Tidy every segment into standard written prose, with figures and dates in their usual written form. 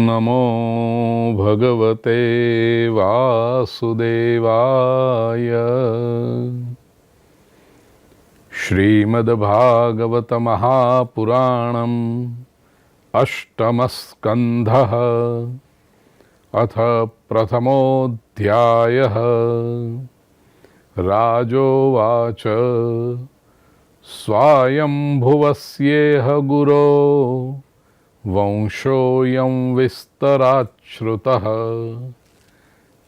नमो भगवते वासुदेवाय। श्रीमद्भागवतमहापुराणम् अष्टमस्कन्धः अथ प्रथमोऽध्यायः। राजोवाच स्वायम्भुवस्येह गुरो वंशोऽयं विस्तराच्छ्रुतः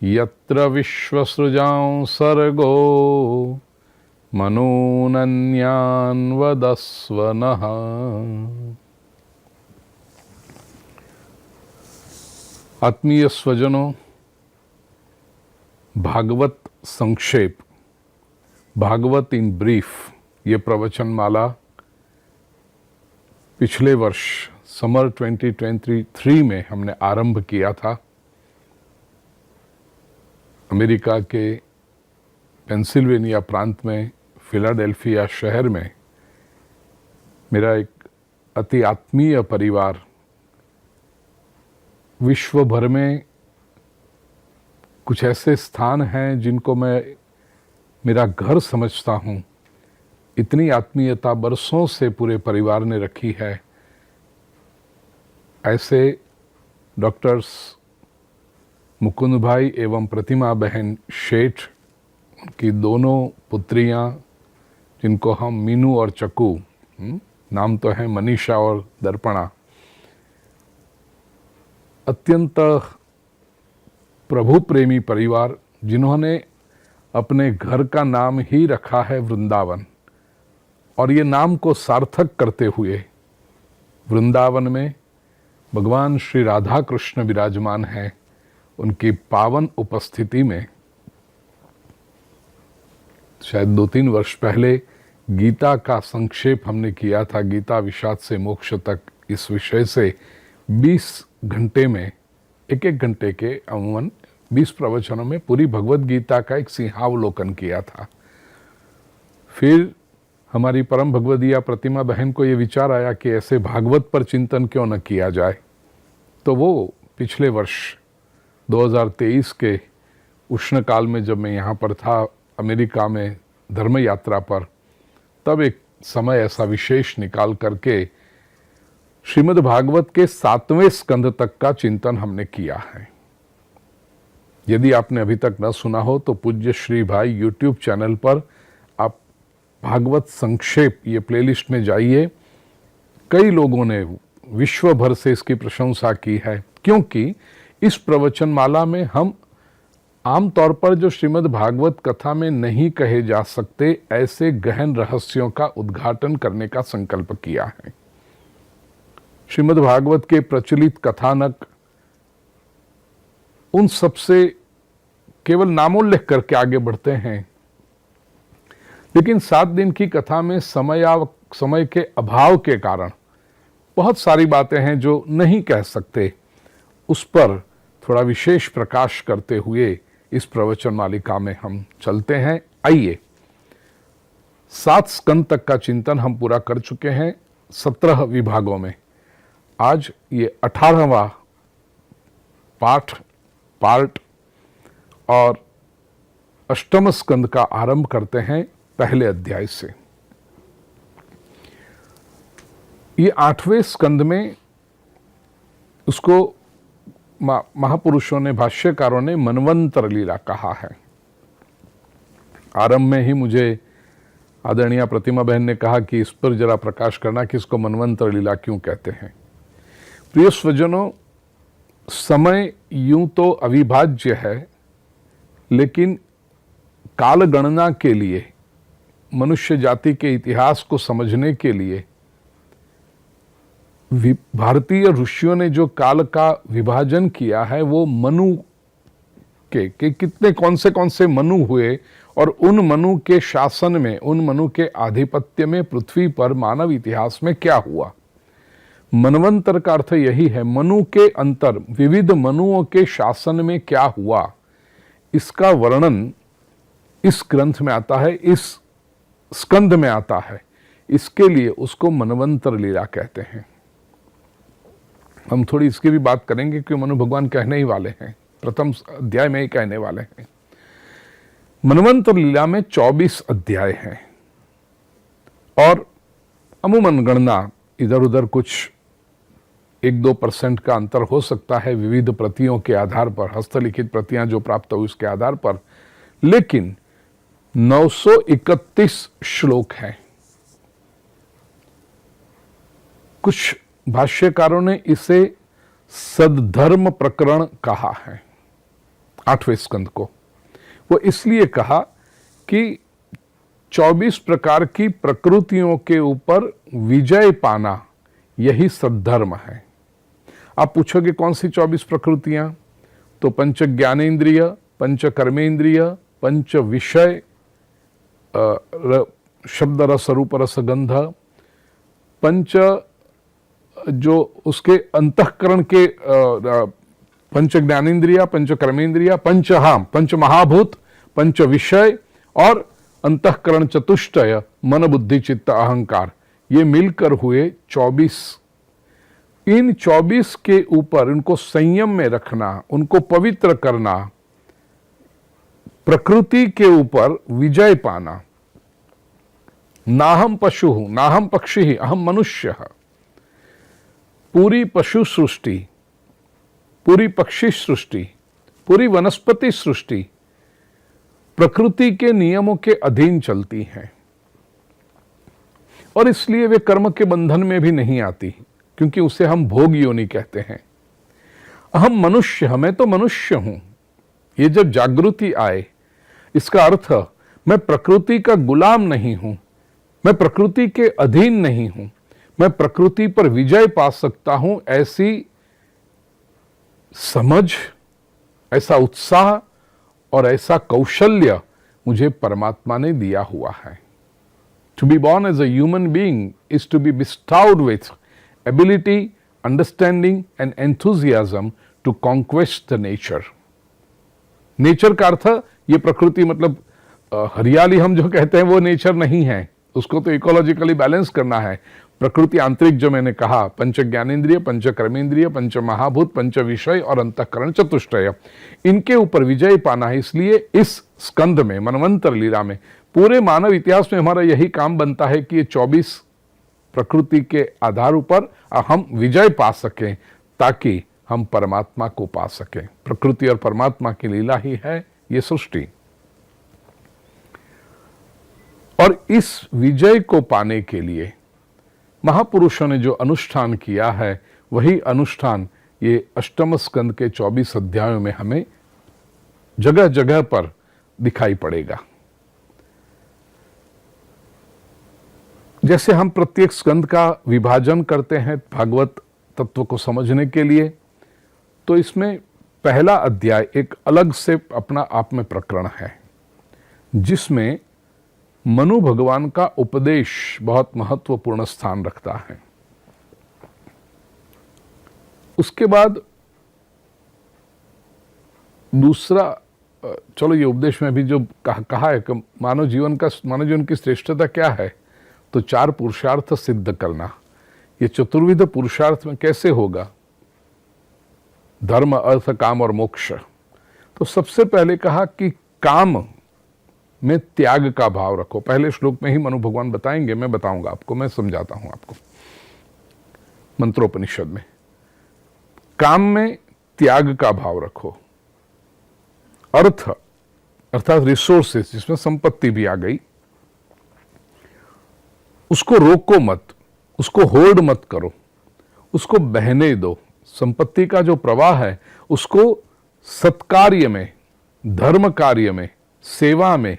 यत्र विश्वसृजां सर्गो मनूनन्यान् वदस्व नः। आत्मीय स्वजनों, भागवत संक्षेप, भागवत इन ब्रीफ, ये प्रवचन माला पिछले वर्ष समर 2023 में हमने आरंभ किया था। अमेरिका के पेंसिल्वेनिया प्रांत में फिलाडेल्फिया शहर में मेरा एक अति आत्मीय परिवार, विश्व भर में कुछ ऐसे स्थान हैं जिनको मैं मेरा घर समझता हूँ। इतनी आत्मीयता बरसों से पूरे परिवार ने रखी है। ऐसे डॉक्टर्स मुकुंद भाई एवं प्रतिमा बहन शेठ, उनकी दोनों पुत्रियां जिनको हम मीनू और चक्कू, नाम तो है मनीषा और दर्पणा, अत्यंत प्रभु प्रेमी परिवार जिन्होंने अपने घर का नाम ही रखा है वृंदावन, और ये नाम को सार्थक करते हुए वृंदावन में भगवान श्री राधा कृष्ण विराजमान हैं। उनकी पावन उपस्थिति में शायद 2-3 वर्ष पहले गीता का संक्षेप हमने किया था। गीता विषाद से मोक्ष तक, इस विषय से 20 घंटे में, एक घंटे के अमूमन 20 प्रवचनों में पूरी भगवत गीता का एक सिंहावलोकन किया था। फिर हमारी परम भगवदिया प्रतिमा बहन को ये विचार आया कि ऐसे भागवत पर चिंतन क्यों न किया जाए। तो वो पिछले वर्ष 2023 के उष्ण काल में जब मैं यहाँ पर था अमेरिका में धर्म यात्रा पर, तब एक समय ऐसा विशेष निकाल करके श्रीमद् भागवत के 7वें स्कंध तक का चिंतन हमने किया है। यदि आपने अभी तक न सुना हो तो पूज्य श्री भाई यूट्यूब चैनल पर आप भागवत संक्षेप ये प्लेलिस्ट में जाइए। कई लोगों ने विश्व भर से इसकी प्रशंसा की है, क्योंकि इस प्रवचन माला में हम आमतौर पर जो श्रीमद् भागवत कथा में नहीं कहे जा सकते ऐसे गहन रहस्यों का उद्घाटन करने का संकल्प किया है। श्रीमद् भागवत के प्रचलित कथानक उन सबसे केवल नामोल्लेख करके आगे बढ़ते हैं, लेकिन 7 दिन की कथा में समय के अभाव के कारण बहुत सारी बातें हैं जो नहीं कह सकते। उस पर थोड़ा विशेष प्रकाश करते हुए इस प्रवचन मालिका में हम चलते हैं। आइए, 7 स्कंद तक का चिंतन हम पूरा कर चुके हैं 17 विभागों में। आज ये 18वां पार्ट और अष्टम स्कंद का आरंभ करते हैं पहले अध्याय से। ये 8वें स्कंद में उसको महापुरुषों ने, भाष्यकारों ने मनवंतर लीला कहा है। आरंभ में ही मुझे आदरणीय प्रतिमा बहन ने कहा कि इस पर जरा प्रकाश करना कि इसको मनवंतर लीला क्यों कहते हैं। प्रिय स्वजनों, समय यूं तो अविभाज्य है, लेकिन काल गणना के लिए, मनुष्य जाति के इतिहास को समझने के लिए भारतीय ऋषियों ने जो काल का विभाजन किया है वो मनु के कितने कौन से मनु हुए, और उन मनु के शासन में, उन मनु के आधिपत्य में पृथ्वी पर मानव इतिहास में क्या हुआ। मनवंतर का अर्थ यही है, मनु के अंतर, विविध मनुओं के शासन में क्या हुआ, इसका वर्णन इस ग्रंथ में आता है, इस स्कंध में आता है। इसके लिए उसको मनवंतर लीला कहते हैं। हम थोड़ी इसकी भी बात करेंगे कि मनु भगवान कहने ही वाले हैं, प्रथम अध्याय में ही कहने वाले हैं। मनवंतर लीला में 24 अध्याय हैं और अमूमन गणना इधर उधर कुछ 1-2% का अंतर हो सकता है विविध प्रतियों के आधार पर, हस्तलिखित प्रतियां जो प्राप्त हुई उसके आधार पर, लेकिन 931 श्लोक हैं। कुछ भाष्यकारों ने इसे सद्धर्म प्रकरण कहा है, 8वें स्कंद को। वो इसलिए कहा कि 24 प्रकार की प्रकृतियों के ऊपर विजय पाना यही सद्धर्म है। आप पूछोगे कौन सी 24 प्रकृतियां? तो पंच ज्ञानेन्द्रिय, पंच कर्मेंद्रिय, पंच विषय, शब्द रस रूप रस गंध, पंच जो उसके अंतःकरण के पंच ज्ञानेन्द्रिया, पंच कर्मेंद्रिया, पंच महाभूत, पंच विषय और अंतःकरण चतुष्टय, मन बुद्धि चित्त अहंकार, ये मिलकर हुए 24। इन 24 के ऊपर उनको संयम में रखना, उनको पवित्र करना, प्रकृति के ऊपर विजय पाना। नाहम पशु, नाहम पक्षी, अहम मनुष्य। पूरी पशु सृष्टि, पूरी पक्षी सृष्टि, पूरी वनस्पति सृष्टि प्रकृति के नियमों के अधीन चलती हैं और इसलिए वे कर्म के बंधन में भी नहीं आती, क्योंकि उसे हम भोग योनि कहते हैं। अहम मनुष्य, मैं तो मनुष्य हूं, ये जब जागृति आए, इसका अर्थ मैं प्रकृति का गुलाम नहीं हूं, मैं प्रकृति के अधीन नहीं हूं, मैं प्रकृति पर विजय पा सकता हूं, ऐसी समझ, ऐसा उत्साह और ऐसा कौशल्य मुझे परमात्मा ने दिया हुआ है। To be born as a human being is to be bestowed with ability, understanding and enthusiasm to conquest the nature. Nature का अर्थ, ये प्रकृति मतलब हरियाली हम जो कहते हैं वो नेचर नहीं है, उसको तो इकोलॉजिकली बैलेंस करना है। प्रकृति आंतरिक जो मैंने कहा, पंच ज्ञानेन्द्रिय, पंच कर्मेंद्रिय, पंच महाभूत, पंच विषय और अंतःकरण चतुष्टय, इनके ऊपर विजय पाना है। इसलिए इस स्कंद में, मनवंतर लीला में, पूरे मानव इतिहास में हमारा यही काम बनता है कि ये 24 प्रकृति के आधार पर हम विजय पा सकें, ताकि हम परमात्मा को पा सकें। प्रकृति और परमात्मा की लीला ही है ये सृष्टि। और इस विजय को पाने के लिए महापुरुषों ने जो अनुष्ठान किया है, वही अनुष्ठान ये अष्टम स्कंद के 24 अध्यायों में हमें जगह जगह पर दिखाई पड़ेगा। जैसे हम प्रत्येक स्कंद का विभाजन करते हैं भागवत तत्व को समझने के लिए, तो इसमें पहला अध्याय एक अलग से अपना आप में प्रकरण है, जिसमें मनु भगवान का उपदेश बहुत महत्वपूर्ण स्थान रखता है। उसके बाद दूसरा, चलो ये उपदेश में भी जो कहा है कि मानव जीवन की श्रेष्ठता क्या है, तो 4 पुरुषार्थ सिद्ध करना। ये चतुर्विध पुरुषार्थ में कैसे होगा? धर्म, अर्थ, काम और मोक्ष। तो सबसे पहले कहा कि काम में त्याग का भाव रखो। पहले श्लोक में ही मनु भगवान बताएंगे, मैं बताऊंगा आपको, मैं समझाता हूं आपको मंत्रोपनिषद में। काम में त्याग का भाव रखो। अर्थ अर्थात रिसोर्सेस, जिसमें संपत्ति भी आ गई, उसको रोको मत, उसको होल्ड मत करो, उसको बहने दो। संपत्ति का जो प्रवाह है उसको सत्कार्य में, धर्म कार्य में, सेवा में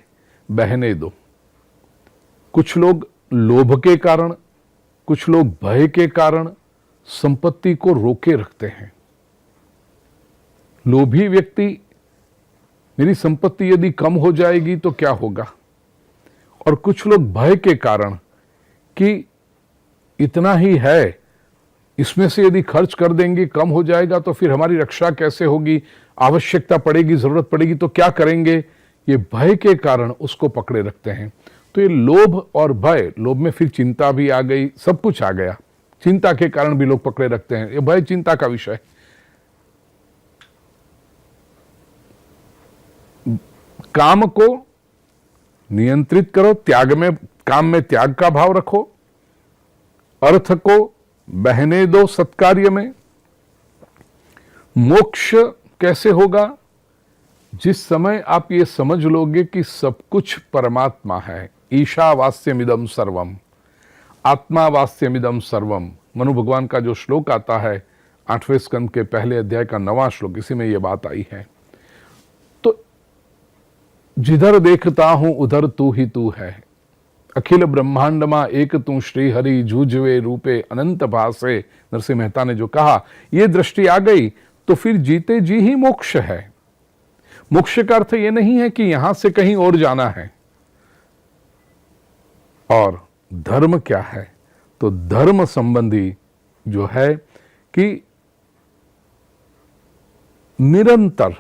बहने दो। कुछ लोग लोभ के कारण, कुछ लोग भय के कारण संपत्ति को रोके रखते हैं। लोभी व्यक्ति, मेरी संपत्ति यदि कम हो जाएगी तो क्या होगा, और कुछ लोग भय के कारण कि इतना ही है, इसमें से यदि खर्च कर देंगे कम हो जाएगा तो फिर हमारी रक्षा कैसे होगी, आवश्यकता पड़ेगी, जरूरत पड़ेगी तो क्या करेंगे, ये भय के कारण उसको पकड़े रखते हैं। तो ये लोभ और भय, लोभ में फिर चिंता भी आ गई, सब कुछ आ गया, चिंता के कारण भी लोग पकड़े रखते हैं, ये भय चिंता का विषय। काम को नियंत्रित करो, काम में त्याग का भाव रखो, अर्थ को बहने दो सत्कार्य में। मोक्ष कैसे होगा? जिस समय आप ये समझ लोगे कि सब कुछ परमात्मा है। ईशावास्यमिदं सर्वम, आत्मावास्यमिदं सर्वम। मनु भगवान का जो श्लोक आता है 8वें स्कंद के पहले अध्याय का 9वां श्लोक, इसी में यह बात आई है। तो जिधर देखता हूं उधर तू ही तू है। अखिल ब्रह्मांड मा एक तू श्री हरि, जूझवे रूपे अनंत भासे। नरसिंह मेहता ने जो कहा, ये दृष्टि आ गई तो फिर जीते जी ही मोक्ष है। मोक्ष का अर्थ यह नहीं है कि यहां से कहीं और जाना है। और धर्म क्या है? तो धर्म संबंधी जो है कि निरंतर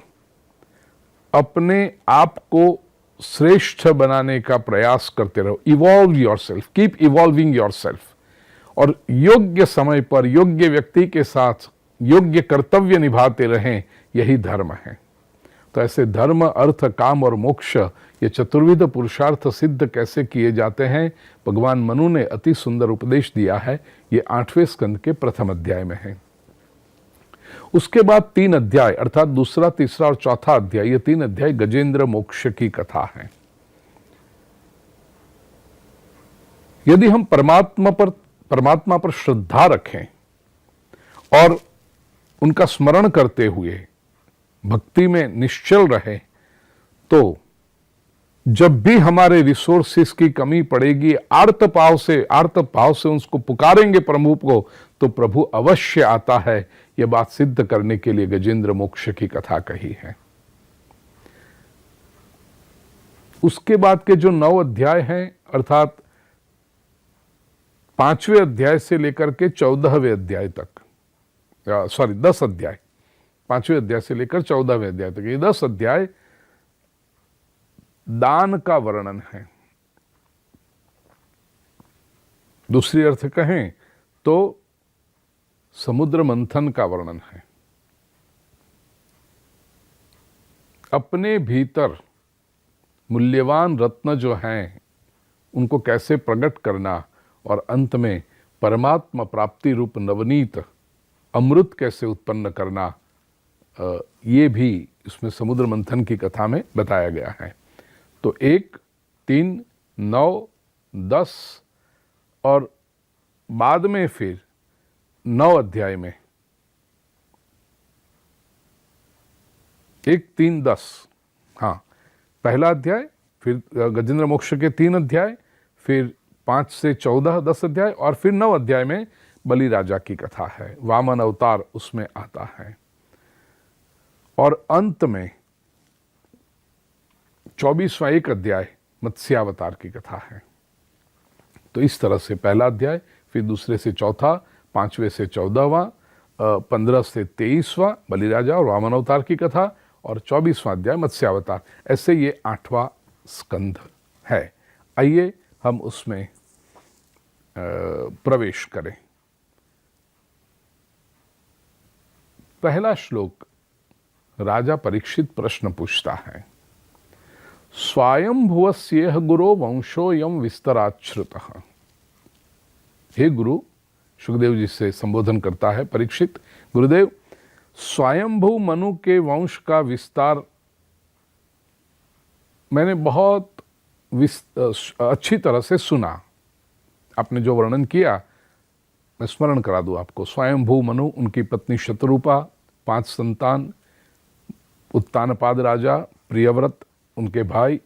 अपने आप को श्रेष्ठ बनाने का प्रयास करते रहो। Evolve yourself, keep evolving yourself. और योग्य समय पर योग्य व्यक्ति के साथ योग्य कर्तव्य निभाते रहें, यही धर्म है। तो ऐसे धर्म, अर्थ, काम और मोक्ष, ये चतुर्विध पुरुषार्थ सिद्ध कैसे किए जाते हैं, भगवान मनु ने अति सुंदर उपदेश दिया है। ये 8वें स्कंद के प्रथम अध्याय में है। उसके बाद 3 अध्याय अर्थात दूसरा, तीसरा और चौथा अध्याय, ये 3 अध्याय गजेंद्र मोक्ष की कथा है। यदि हम परमात्मा पर श्रद्धा रखें और उनका स्मरण करते हुए भक्ति में निश्चल रहे, तो जब भी हमारे रिसोर्सेस की कमी पड़ेगी, आर्त भाव से उसको पुकारेंगे प्रभु को, तो प्रभु अवश्य आता है। यह बात सिद्ध करने के लिए गजेंद्र मोक्ष की कथा कही है। उसके बाद के जो 9 अध्याय हैं, अर्थात 5वें अध्याय से लेकर के 14वें अध्याय तक, 10 अध्याय, 5वें अध्याय से लेकर 14वें अध्याय तक, ये 10 अध्याय दान का वर्णन है। दूसरी अर्थ कहें तो समुद्र मंथन का वर्णन है। अपने भीतर मूल्यवान रत्न जो हैं उनको कैसे प्रकट करना और अंत में परमात्मा प्राप्ति रूप नवनीत अमृत कैसे उत्पन्न करना, ये भी इसमें समुद्र मंथन की कथा में बताया गया है। तो 1, 3, 9, 10 और बाद में फिर 9 अध्याय में 1, 3, 10, हाँ, पहला अध्याय, फिर गजेंद्र मोक्ष के 3 अध्याय, फिर 5 से 14 10 अध्याय, और फिर 9 अध्याय में बलि राजा की कथा है। वामन अवतार उसमें आता है। और अंत में 24वां 1 अध्याय मत्स्यावतार की कथा है। तो इस तरह से पहला अध्याय, फिर दूसरे से चौथा, 5वें से 14वां, 15 से 23वां बलि राजा और वामन अवतार की कथा, और 24वां अध्याय मत्स्यावतार। ऐसे ये 8वां स्कंध है। आइए हम उसमें प्रवेश करें। पहला श्लोक, राजा परीक्षित प्रश्न पूछता है, स्वायंभुवस्येह गुरो वंशोयम विस्तराच्छ्रुतः। हे गुरु, सुखदेव जी से संबोधन करता है परीक्षित, गुरुदेव, स्वयंभू मनु के वंश का विस्तार मैंने बहुत अच्छी तरह से सुना। आपने जो वर्णन किया मैं स्मरण करा दूं आपको। स्वयंभू मनु, उनकी पत्नी शतरूपा, 5 संतान, उत्तानपाद राजा, प्रियव्रत, उनके भाई,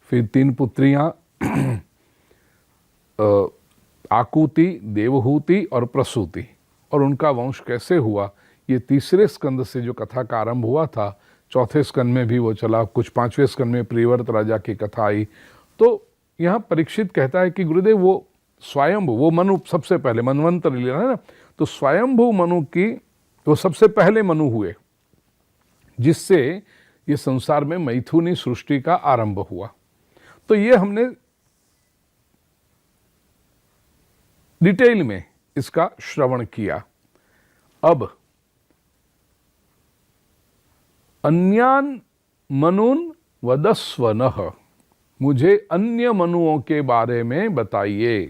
फिर 3 पुत्रियां, आकुति, देवहूति और प्रसूति। और उनका वंश कैसे हुआ, ये 3रे स्कंद से जो कथा का आरंभ हुआ था, 4थे स्कंद में भी वो चला, कुछ 5वें स्कंद में प्रियव्रत राजा की कथा आई। तो यहाँ परीक्षित कहता है कि गुरुदेव, वो स्वयंभू, वो मनु सबसे पहले, मनवंतर लीला है ना, तो स्वयंभू मनु की वो सबसे पहले मनु हुए, जिससे ये संसार में मैथुनी सृष्टि का आरंभ हुआ। तो ये हमने डिटेल में इसका श्रवण किया। अब अन्यान मनून वदस्वनः, मुझे अन्य मनुओं के बारे में बताइए।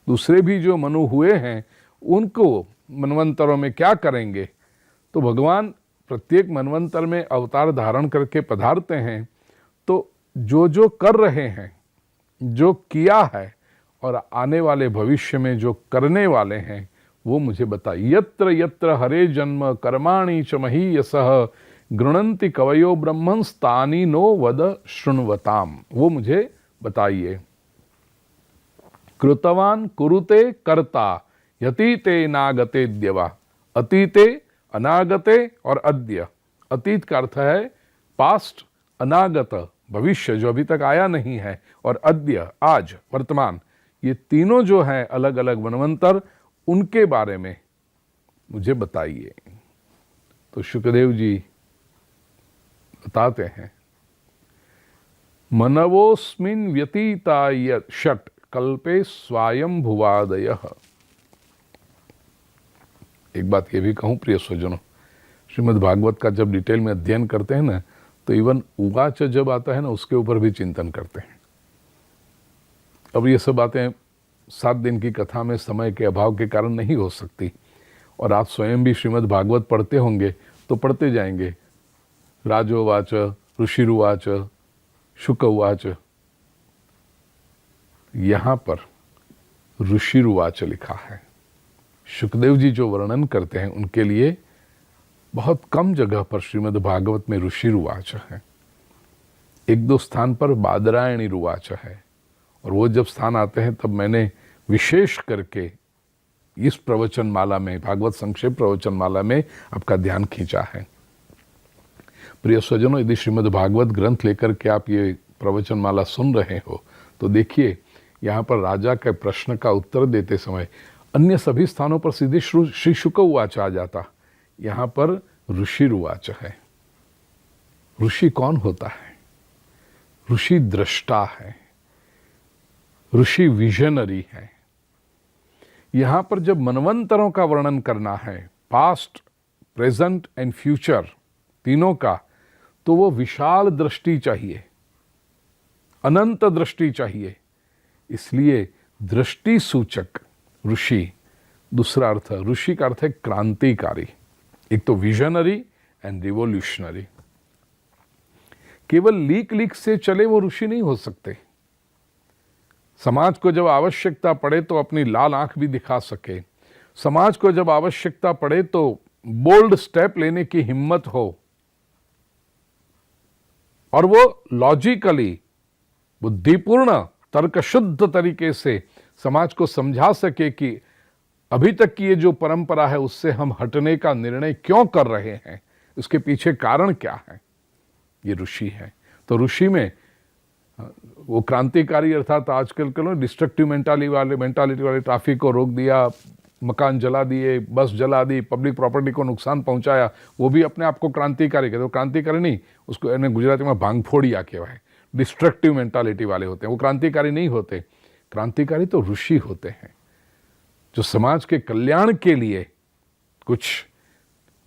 दूसरे भी जो मनु हुए हैं उनको मनवंतरों में क्या करेंगे। तो भगवान प्रत्येक मनवंतर में अवतार धारण करके पधारते हैं, तो जो जो कर रहे हैं, जो किया है और आने वाले भविष्य में जो करने वाले हैं वो मुझे बताइए। यत्र यत्र हरे जन्म कर्माणि च महीयसः गृणन्ति कवयो ब्रह्मंस्तानि नो वद शृण्वताम, वो मुझे बताइए। कृतवान कुरुते कर्ता यतीते नागते द्यवा, अतीते अनागते और अद्य। अतीत का अर्थ है पास्ट, अनागत भविष्य जो अभी तक आया नहीं है, और अद्य आज वर्तमान। ये तीनों जो हैं अलग अलग मनवंतर, उनके बारे में मुझे बताइए। तो शुकदेव जी बताते हैं, मनवोस्मिन् व्यतीताय षट् कल्पे स्वायं भुवादयः। एक बात ये भी कहूं प्रिय स्वजनों, श्रीमद् भागवत का जब डिटेल में अध्ययन करते हैं ना, तो इवन उवाच जब आता है ना, उसके ऊपर भी चिंतन करते हैं। अब ये सब बातें 7 दिन की कथा में समय के अभाव के कारण नहीं हो सकती, और आप स्वयं भी श्रीमद् भागवत पढ़ते होंगे तो पढ़ते जाएंगे। राजोवाच, ऋषिरुवाच, शुक उवाच, यहां पर ऋषिरुवाच लिखा है। शुकदेव जी जो वर्णन करते हैं उनके लिए बहुत कम जगह पर श्रीमद् भागवत में ऋषिरुवाच है। 1-2 स्थान पर बादरायणी रुवाच है, और वो जब स्थान आते हैं तब मैंने विशेष करके इस प्रवचन माला में, भागवत संक्षेप प्रवचन माला में आपका ध्यान खींचा है। प्रिय स्वजनों, यदि श्रीमद् भागवत ग्रंथ लेकर के आप ये प्रवचन माला सुन रहे हो तो देखिए, यहाँ पर राजा के प्रश्न का उत्तर देते समय अन्य सभी स्थानों पर सीधे श्री शुक उवाच आ जाता, यहाँ पर ऋषिरुवाच है। ऋषि कौन होता है? ऋषि दृष्टा है, ऋषि विजनरी है। यहाँ पर जब मनवंतरों का वर्णन करना है, पास्ट, प्रेजेंट एंड फ्यूचर तीनों का, तो वो विशाल दृष्टि चाहिए, अनंत दृष्टि चाहिए। इसलिए दृष्टि सूचक ऋषि। दूसरा अर्थ, ऋषि का अर्थ है क्रांतिकारी। एक तो विजनरी एंड रिवोल्यूशनरी। केवल लीक से चले वो ऋषि नहीं हो सकते। समाज को जब आवश्यकता पड़े तो अपनी लाल आंख भी दिखा सके, समाज को जब आवश्यकता पड़े तो बोल्ड स्टेप लेने की हिम्मत हो, और वो लॉजिकली, बुद्धिपूर्ण, तर्कशुद्ध तरीके से समाज को समझा सके कि अभी तक की ये जो परंपरा है उससे हम हटने का निर्णय क्यों कर रहे हैं, उसके पीछे कारण क्या है। ये ऋषि है। तो ऋषि में वो क्रांतिकारी अर्थात आजकल के लोग डिस्ट्रक्टिव मेंटालिटी वाले ट्रैफिक को रोक दिया, मकान जला दिए, बस जला दी, पब्लिक प्रॉपर्टी को नुकसान पहुंचाया, वो भी अपने आप को क्रांतिकारी कहते। वो क्रांतिकारी नहीं, उसको यानी गुजराती में भांगफोड़िया कहवाय। डिस्ट्रक्टिव मेंटालिटी वाले होते हैं, वो क्रांतिकारी नहीं होते। क्रांतिकारी तो ऋषि होते हैं, जो समाज के कल्याण के लिए कुछ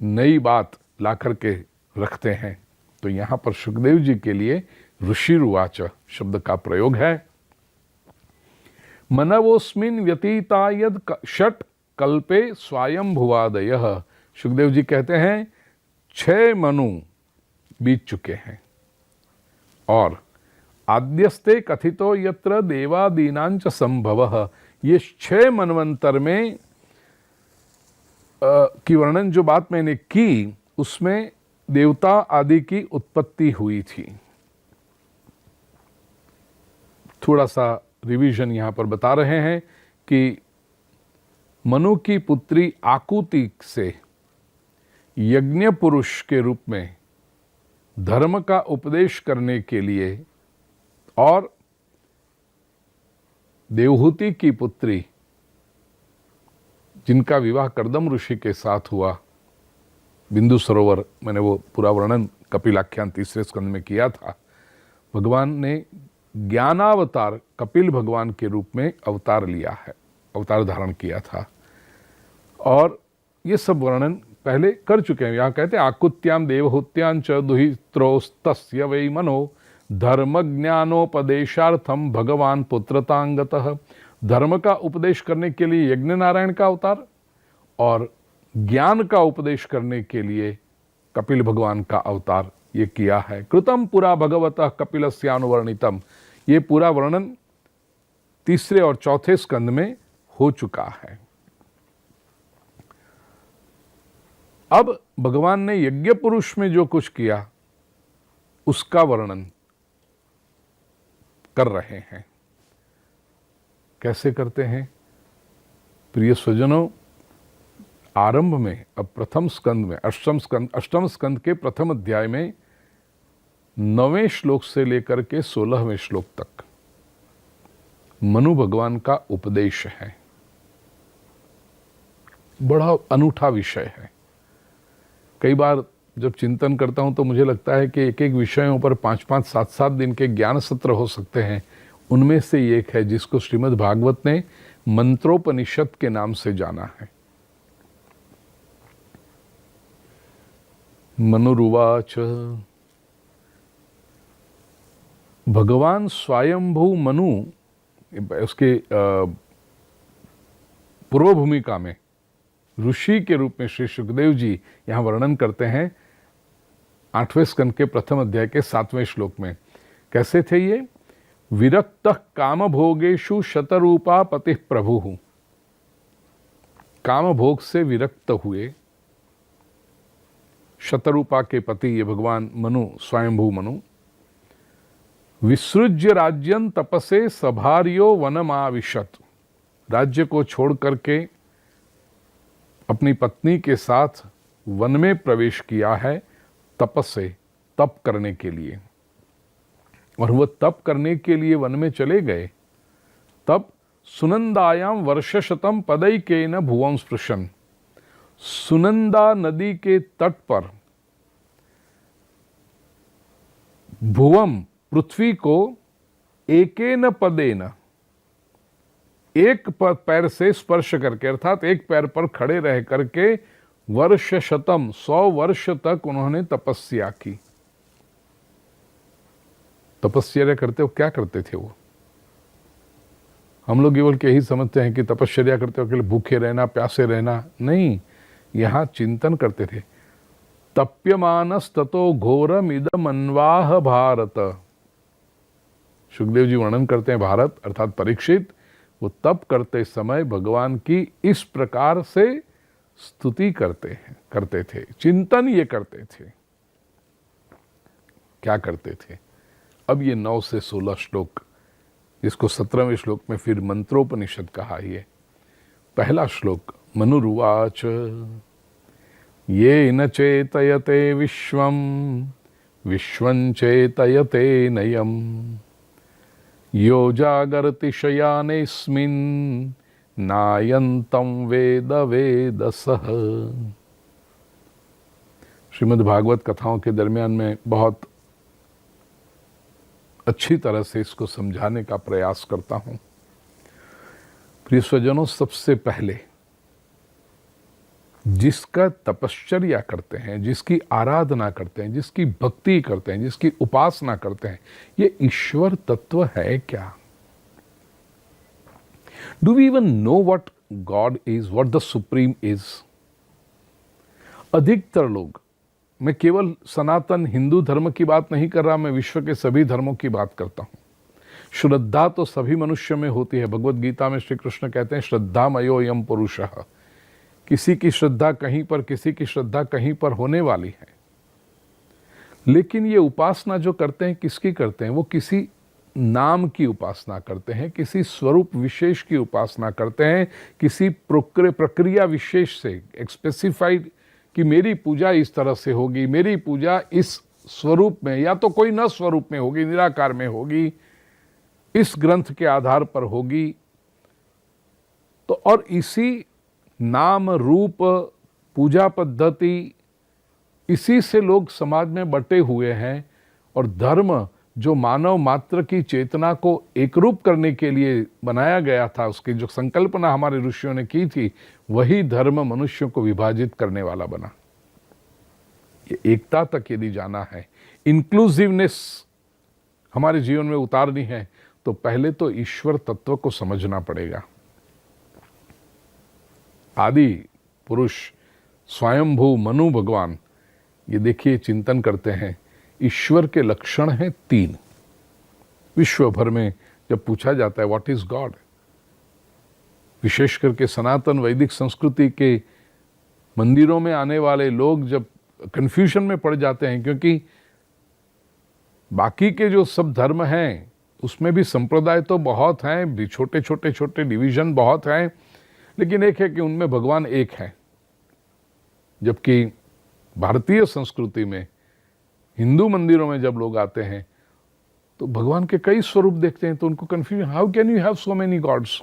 नई बात ला करके रखते हैं। तो यहां पर शुकदेव जी के लिए ऋषिरुवाच शब्द का प्रयोग है। मनवोस्मिन् व्यतीतायद षट् कल्पे स्वायंभुवादयः। शुकदेव जी कहते हैं 6 मनु बीत चुके हैं, और आद्यस्ते कथितो यत्र देवादीनांच संभवः। ये 6 मनवंतर में की वर्णन जो बात मैंने की, उसमें देवता आदि की उत्पत्ति हुई थी। थोड़ा सा रिवीजन यहां पर बता रहे हैं कि मनु की पुत्री आकुति से यज्ञ पुरुष के रूप में धर्म का उपदेश करने के लिए, और देवहूति की पुत्री जिनका विवाह कर्दम ऋषि के साथ हुआ, बिंदु सरोवर, मैंने वो पूरा वर्णन कपिलाख्यान 3 स्कंद में किया था। भगवान ने ज्ञानावतार कपिल भगवान के रूप में अवतार लिया है, अवतार धारण किया था। और ये सब वर्णन पहले कर चुके हैं। यहाँ कहते हैं आकुत्याम देवहूत्यां च दुहित्रोस्तस्य वै मनो धर्म ज्ञानोपदेशार्थम भगवान पुत्रतांगतः। धर्म का उपदेश करने के लिए यज्ञ नारायण का अवतार और ज्ञान का उपदेश करने के लिए कपिल भगवान का अवतार ये किया है। कृतम पुरा भगवतः कपिलस्यानुवर्णितम, ये पूरा वर्णन तीसरे और चौथे स्कंद में हो चुका है। अब भगवान ने यज्ञ पुरुष में जो कुछ किया उसका वर्णन कर रहे हैं। कैसे करते हैं? प्रिय स्वजनों, आरंभ में अब प्रथम स्कंद में अष्टम स्कंद के प्रथम अध्याय में 9वें श्लोक से लेकर के 16वें श्लोक तक मनु भगवान का उपदेश है। बड़ा अनूठा विषय है। कई बार जब चिंतन करता हूं तो मुझे लगता है कि एक एक विषयों पर 5-5, 7-7 दिन के ज्ञान सत्र हो सकते हैं। उनमें से एक है जिसको श्रीमद् भागवत ने मंत्रोपनिषद के नाम से जाना है। मनुरुवाच, भगवान स्वयंभू मनु, उसके पूर्व भूमिका में ऋषि के रूप में श्री सुखदेव जी यहां वर्णन करते हैं 8वें स्कंद के प्रथम अध्याय के 7वें श्लोक में। कैसे थे ये? विरक्त काम भोगेशु शतरूपा पति प्रभु, काम भोग से विरक्त हुए शतरूपा के पति ये भगवान मनु, स्वयंभू मनु। विसृज्य राज्यं तपसे सभार्यो वनमाविशत, राज्य को छोड़ करके अपनी पत्नी के साथ वन में प्रवेश किया है तपसे, तप करने के लिए। और वह तप करने के लिए वन में चले गए। तब सुनंदायाम वर्षशतम पदैकेन भुवं स्पृशन, सुनंदा नदी के तट पर भुवम, पृथ्वी को, एकेन पदेन, एक पैर से स्पर्श करके, अर्थात एक पैर पर खड़े रह करके वर्ष शतम, 100 वर्ष तक उन्होंने तपस्या की। तपस्या करते हो क्या करते थे वो? हम लोग केवल यही समझते हैं कि तपस्या करते हो केवल भूखे रहना, प्यासे रहना। नहीं, यहां चिंतन करते थे। तप्यमानस ततो घोरम इदम अन्वाह भारत, सुखदेव जी वर्णन करते हैं भारत अर्थात परीक्षित, वो तप करते समय भगवान की इस प्रकार से स्तुति करते थे, चिंतन ये करते थे। क्या करते थे? अब ये 9 से 16 श्लोक, जिसको 17वें श्लोक में फिर मंत्रोपनिषद कहा। ये पहला श्लोक, मनुरुवाच, ये न चेतयते विश्वं विश्वं चेतयते नयम्, यो जागर्ति शयानेस्मिन् नायन्तं वेद वेदसः। श्रीमद् भागवत कथाओं के दरमियान में बहुत अच्छी तरह से इसको समझाने का प्रयास करता हूं। प्रिय स्वजनों, सबसे पहले जिसका तपश्चर्या करते हैं, जिसकी आराधना करते हैं, जिसकी भक्ति करते हैं, जिसकी उपासना करते हैं, ये ईश्वर तत्व है क्या? Do we even know what God is, what the supreme is? अधिकतर लोग, मैं केवल सनातन हिंदू धर्म की बात नहीं कर रहा, मैं विश्व के सभी धर्मों की बात करता हूं। श्रद्धा तो सभी मनुष्य में होती है। भगवत गीता में श्री कृष्ण कहते हैं श्रद्धामयो यम पुरुषः, किसी की श्रद्धा कहीं पर, किसी की श्रद्धा कहीं पर होने वाली है। लेकिन ये उपासना जो करते हैं, किसकी करते हैं? वो किसी नाम की उपासना करते हैं, किसी स्वरूप विशेष की उपासना करते हैं, किसी प्रक्रिया विशेष से, एक स्पेसिफाइड कि मेरी पूजा इस तरह से होगी, मेरी पूजा इस स्वरूप में, या तो कोई न स्वरूप में होगी, निराकार में होगी, इस ग्रंथ के आधार पर होगी। तो और इसी नाम रूप पूजा पद्धति, इसी से लोग समाज में बटे हुए हैं। और धर्म जो मानव मात्र की चेतना को एकरूप करने के लिए बनाया गया था, उसकी जो संकल्पना हमारे ऋषियों ने की थी, वही धर्म मनुष्यों को विभाजित करने वाला बना। ये एकता तक यदि जाना है, इंक्लूसिवनेस हमारे जीवन में उतारनी है, तो पहले तो ईश्वर तत्व को समझना पड़ेगा। आदि पुरुष स्वयंभू मनु भगवान, ये देखिए चिंतन करते हैं, ईश्वर के लक्षण हैं 3। विश्व भर में जब पूछा जाता है व्हाट इज गॉड, विशेष करके सनातन वैदिक संस्कृति के मंदिरों में आने वाले लोग जब कंफ्यूजन में पड़ जाते हैं, क्योंकि बाकी के जो सब धर्म हैं उसमें भी संप्रदाय तो बहुत हैं, भी छोटे छोटे छोटे डिवीजन बहुत हैं, लेकिन एक है कि उनमें भगवान एक है। जबकि भारतीय संस्कृति में हिंदू मंदिरों में जब लोग आते हैं तो भगवान के कई स्वरूप देखते हैं, तो उनको confusion, how can you have so many God's.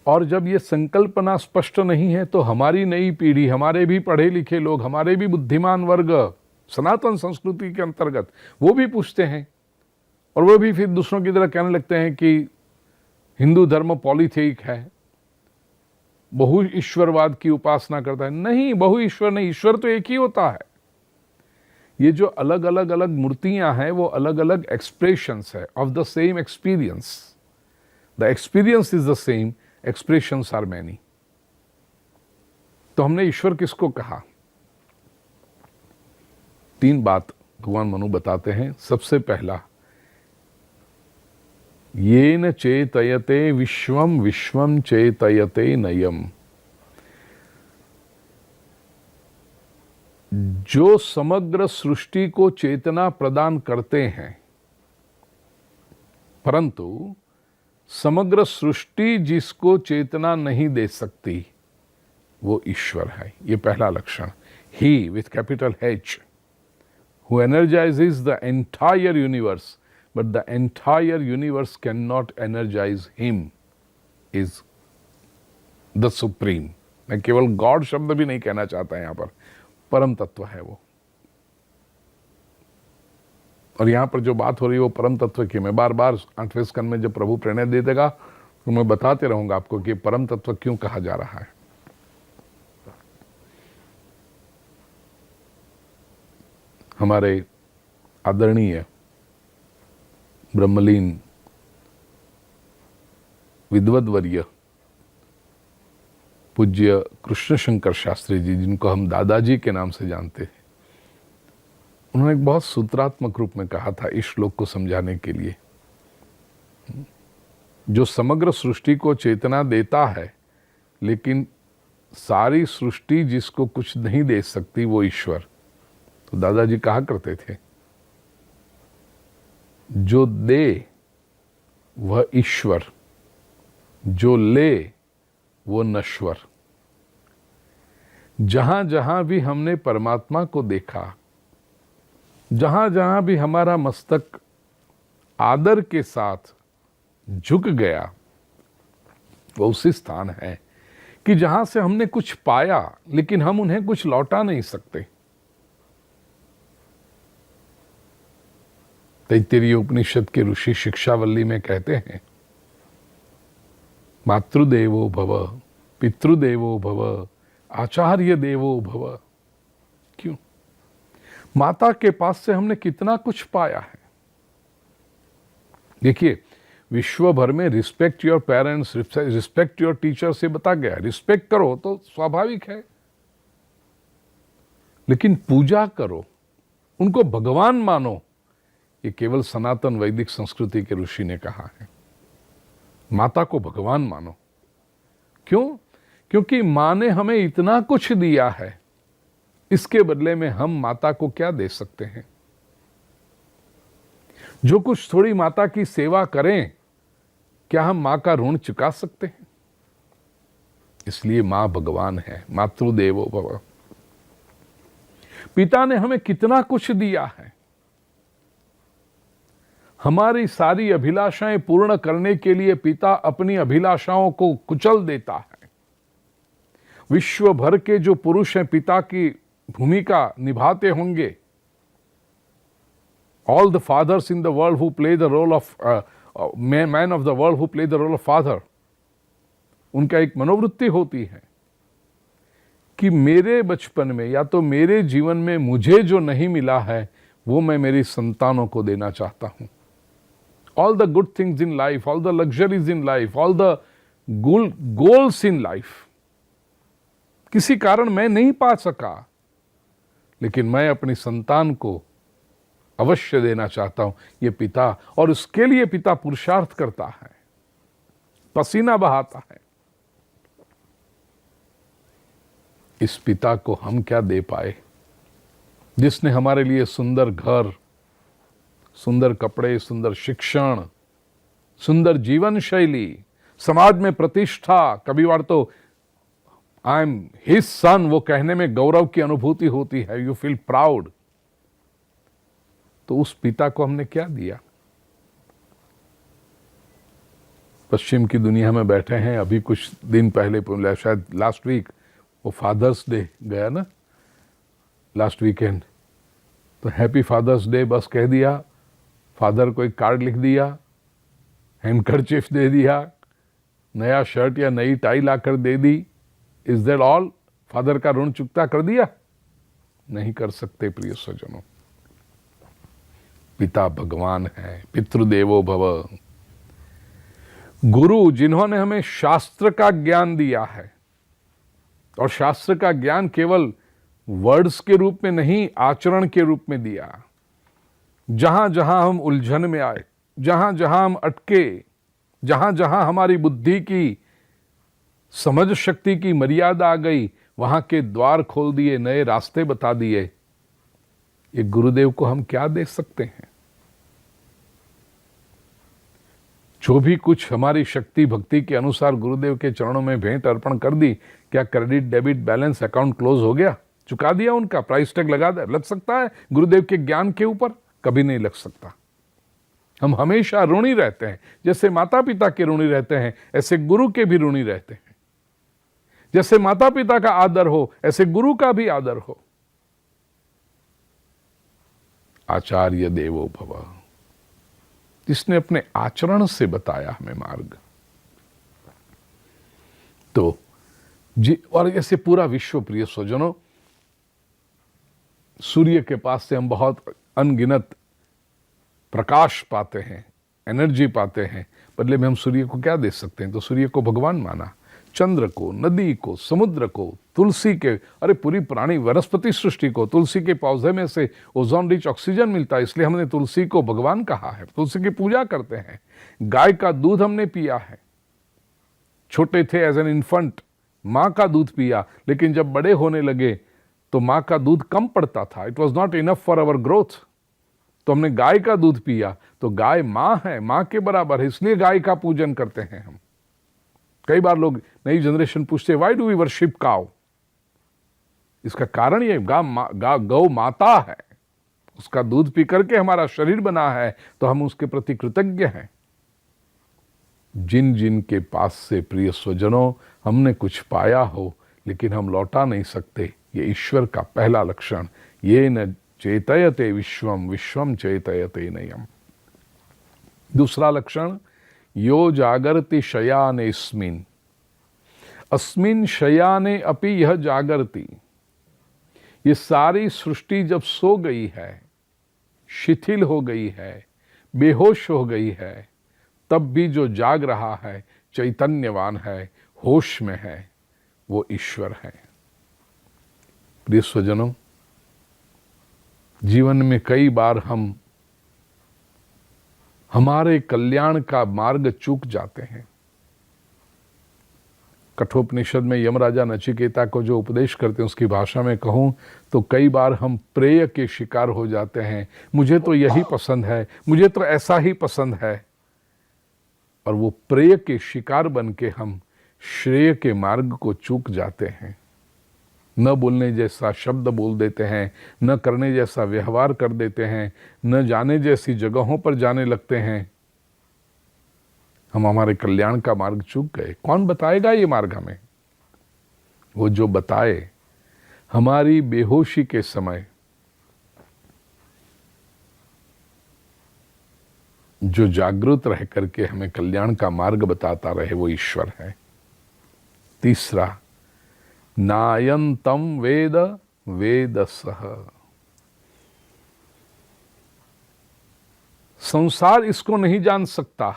और जब ये संकल्पना स्पष्ट नहीं है तो हमारी नई पीढ़ी, हमारे भी पढ़े लिखे लोग, हमारे भी बुद्धिमान वर्ग सनातन संस्कृति के अंतर्गत, वो भी पूछते हैं और वो भी फिर दूसरों की तरह कहने लगते हैं कि हिंदू धर्म पॉलीथेइक है, बहु ईश्वरवाद की उपासना करता है। नहीं, बहु ईश्वर नहीं, ईश्वर तो एक ही होता है। ये जो अलग अलग अलग मूर्तियां हैं वो अलग अलग एक्सप्रेशंस है of the same experience. The experience is the same, expressions are many. तो हमने ईश्वर किसको कहा? 3 बात भगवान मनु बताते हैं। सबसे पहला, येन चेतयते विश्वम विश्वम चेतयते नयम। जो समग्र सृष्टि को चेतना प्रदान करते हैं, परंतु समग्र सृष्टि जिसको चेतना नहीं दे सकती वो ईश्वर है। ये पहला लक्षण। He with capital H, who energizes the entire universe, but the entire universe cannot energize him, is the supreme। मैं केवल गॉड शब्द भी नहीं कहना चाहता यहाँ पर, परम तत्व है वो। और यहाँ पर जो बात हो रही है वो परम तत्व की। मैं बार बार 8वें स्कंद में जब प्रभु प्रेरणा दे देगा तो मैं बताते रहूंगा आपको कि परम तत्व क्यों कहा जा रहा है। हमारे आदरणीय ब्रह्मलीन विद्वद्वर्य पूज्य कृष्ण शंकर शास्त्री जी, जिनको हम दादाजी के नाम से जानते हैं, उन्होंने एक बहुत सूत्रात्मक रूप में कहा था इस श्लोक को समझाने के लिए। जो समग्र सृष्टि को चेतना देता है, लेकिन सारी सृष्टि जिसको कुछ नहीं दे सकती वो ईश्वर। तो दादाजी कहा करते थे, जो दे वह ईश्वर, जो ले वो नश्वर। जहां जहां भी हमने परमात्मा को देखा, जहां जहां भी हमारा मस्तक आदर के साथ झुक गया, वो उसी स्थान है कि जहां से हमने कुछ पाया लेकिन हम उन्हें कुछ लौटा नहीं सकते। तैत्तिरीय उपनिषद के ऋषि शिक्षावल्ली में कहते हैं, मातृदेवो भव, पितृदेवो भव, आचार्य देवो भव। क्यों? माता के पास से हमने कितना कुछ पाया है। देखिए, विश्व भर में respect your parents, respect your teacher से बता गया, रिस्पेक्ट करो तो स्वाभाविक है, लेकिन पूजा करो, उनको भगवान मानो, ये केवल सनातन वैदिक संस्कृति के ऋषि ने कहा है। माता को भगवान मानो। क्यों? क्योंकि मां ने हमें इतना कुछ दिया है, इसके बदले में हम माता को क्या दे सकते हैं? जो कुछ थोड़ी माता की सेवा करें, क्या हम मां का ऋण चुका सकते हैं? इसलिए मां भगवान है, मातृदेवो भव। पिता ने हमें कितना कुछ दिया है। हमारी सारी अभिलाषाएं पूर्ण करने के लिए पिता अपनी अभिलाषाओं को कुचल देता है। विश्व भर के जो पुरुष हैं पिता की भूमिका निभाते होंगे। All the fathers in the world who play the role of man of the world who play the role of father, उनका एक मनोवृत्ति होती है कि मेरे बचपन में या तो मेरे जीवन में मुझे जो नहीं मिला है वो मैं मेरी संतानों को देना चाहता हूं। All the good things in life, all the luxuries in life, all the goals in life, किसी कारण मैं नहीं पा सका, लेकिन मैं अपनी संतान को अवश्य देना चाहता हूं। ये पिता, और उसके लिए पिता पुरुषार्थ करता है, पसीना बहाता है। इस पिता को हम क्या दे पाए, जिसने हमारे लिए सुंदर घर, सुंदर कपड़े, सुंदर शिक्षण, सुंदर जीवन शैली, समाज में प्रतिष्ठा। कभी बार तो आई एम हिज सन, वो कहने में गौरव की अनुभूति होती है, यू फील प्राउड। तो उस पिता को हमने क्या दिया? पश्चिम की दुनिया में बैठे हैं, अभी कुछ दिन पहले, शायद लास्ट वीक, वो फादर्स डे गया ना, लास्ट वीकेंड, तो हैप्पी फादर्स डे बस कह दिया, फादर को एक कार्ड लिख दिया, हैंडकरचीफ दे दिया, नया शर्ट या नई tie locker they the. Is that all? Father का ऋण चुकता कर दिया? नहीं कर सकते प्रिय स्वजनों। पिता भगवान है, पितृदेवो भव। गुरु, जिन्होंने हमें शास्त्र का ज्ञान दिया है, और शास्त्र का ज्ञान केवल वर्ड्स के रूप में नहीं, आचरण के रूप में दिया। जहां जहां हम उलझन में आए, जहां जहां हम अटके, जहां जहां हमारी बुद्धि की, समझ शक्ति की मर्यादा आ गई, वहां के द्वार खोल दिए, नए रास्ते बता दिए। ये गुरुदेव को हम क्या दे सकते हैं? जो भी कुछ हमारी शक्ति भक्ति के अनुसार गुरुदेव के चरणों में भेंट अर्पण कर दी, क्या credit debit balance account close हो गया? चुका दिया? उनका प्राइस टैग लग सकता है गुरुदेव के ज्ञान के ऊपर? कभी नहीं लग सकता। हम हमेशा ऋणी रहते हैं। जैसे माता पिता के ऋणी रहते हैं, ऐसे गुरु के भी ऋणी रहते हैं। जैसे माता पिता का आदर हो, ऐसे गुरु का भी आदर हो। आचार्य देवो भव, जिसने अपने आचरण से बताया हमें मार्ग। तो और ऐसे पूरा विश्व, प्रिय स्वजनों, सूर्य के पास से हम बहुत अनगिनत प्रकाश पाते हैं, एनर्जी पाते हैं, बदले में हम सूर्य को क्या दे सकते हैं? तो सूर्य को भगवान माना, चंद्र को, नदी को, समुद्र को, तुलसी के, अरे पूरी प्राणी वनस्पति सृष्टि को। तुलसी के पौधे में से ओजोन रिच ऑक्सीजन मिलता है, इसलिए हमने तुलसी को भगवान कहा है, तुलसी की पूजा करते हैं। गाय का दूध हमने पिया है, छोटे थे एज एन इन्फेंट माँ का दूध पिया, लेकिन जब बड़े होने लगे तो माँ का दूध कम पड़ता था, it was not enough for our growth, तो हमने गाय का दूध पिया। तो गाय माँ है, माँ के बराबर है, इसलिए गाय का पूजन करते हैं हम। कई बार लोग, नई जनरेशन पूछते हैं, why do we worship cow? इसका कारण ये गौ माता है, उसका दूध पी करके हमारा शरीर बना है, तो हम उसके प्रति कृतज्ञ हैं। जिन जिन के पास से, प्रिय स्वजनों, हमने कुछ पाया हो लेकिन हम लौटा नहीं सकते, ये ईश्वर का पहला लक्षण। ये न चेतयते विश्वम, विश्वम चेतयते नयम। दूसरा लक्षण, यो जागर्ति शयानेस्मिन्, अस्मिन् शयाने अपि यह जागर्ति। ये सारी सृष्टि जब सो गई है, शिथिल हो गई है, बेहोश हो गई है, तब भी जो जाग रहा है, चैतन्यवान है, होश में है, वो ईश्वर है। प्रिय स्वजनों, जीवन में कई बार हम हमारे कल्याण का मार्ग चूक जाते हैं। कठोपनिषद में यमराजा नचिकेता को जो उपदेश करते हैं, उसकी भाषा में कहूं तो कई बार हम प्रेय के शिकार हो जाते हैं। मुझे तो यही पसंद है, मुझे तो ऐसा ही पसंद है, और वो प्रेय के शिकार बन के हम श्रेय के मार्ग को चूक जाते हैं। न बोलने जैसा शब्द बोल देते हैं, न करने जैसा व्यवहार कर देते हैं, न जाने जैसी जगहों पर जाने लगते हैं। हम हमारे कल्याण का मार्ग चूक गए। कौन बताएगा ये मार्ग हमें? वो जो बताए, हमारी बेहोशी के समय जो जागृत रह करके हमें कल्याण का मार्ग बताता रहे, वो ईश्वर है। तीसरा, नायंतम वेद वेदसः, संसार इसको नहीं जान सकता,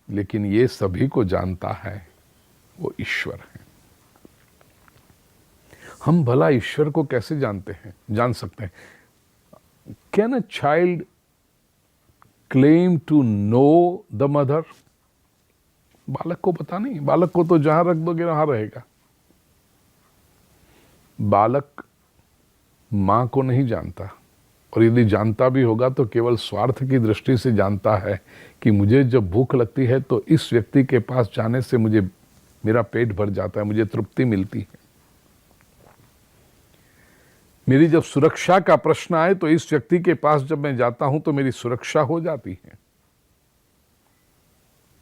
लेकिन ये सभी को जानता है, वो ईश्वर है। हम भला ईश्वर को कैसे जानते हैं, जान सकते हैं? Can a child claim to know the mother? बालक को पता नहीं, बालक को तो जहां रख दोगे वहां रहेगा। बालक मां को नहीं जानता, और यदि जानता भी होगा तो केवल स्वार्थ की दृष्टि से जानता है कि मुझे जब भूख लगती है तो इस व्यक्ति के पास जाने से मुझे मेरा पेट भर जाता है, मुझे तृप्ति मिलती है। मेरी जब सुरक्षा का प्रश्न आए तो इस व्यक्ति के पास जब मैं जाता हूं तो मेरी सुरक्षा हो जाती है।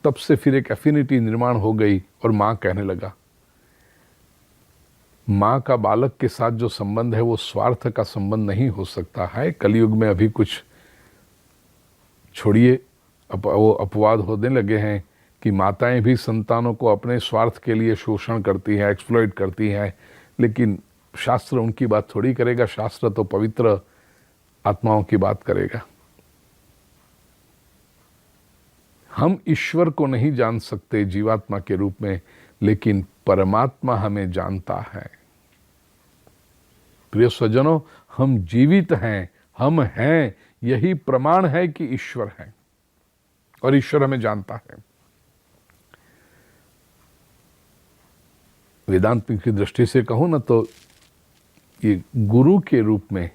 तब से फिर एक एफिनिटी निर्माण हो गई और मां कहने लगा। मां का बालक के साथ जो संबंध है वो स्वार्थ का संबंध नहीं हो सकता है। कलयुग में अभी कुछ छोड़िए, वो अपवाद होने लगे हैं कि माताएं भी संतानों को अपने स्वार्थ के लिए शोषण करती हैं, एक्सप्लॉइट करती हैं, लेकिन शास्त्र उनकी बात थोड़ी करेगा। शास्त्र तो पवित्र आत्माओं की बात करेगा। हम ईश्वर को नहीं जान सकते जीवात्मा के रूप में, लेकिन परमात्मा हमें जानता है। प्रिय स्वजनों, हम जीवित हैं, हम हैं, यही प्रमाण है कि ईश्वर है और ईश्वर हमें जानता है। वेदांत की दृष्टि से कहूं ना तो ये गुरु के रूप में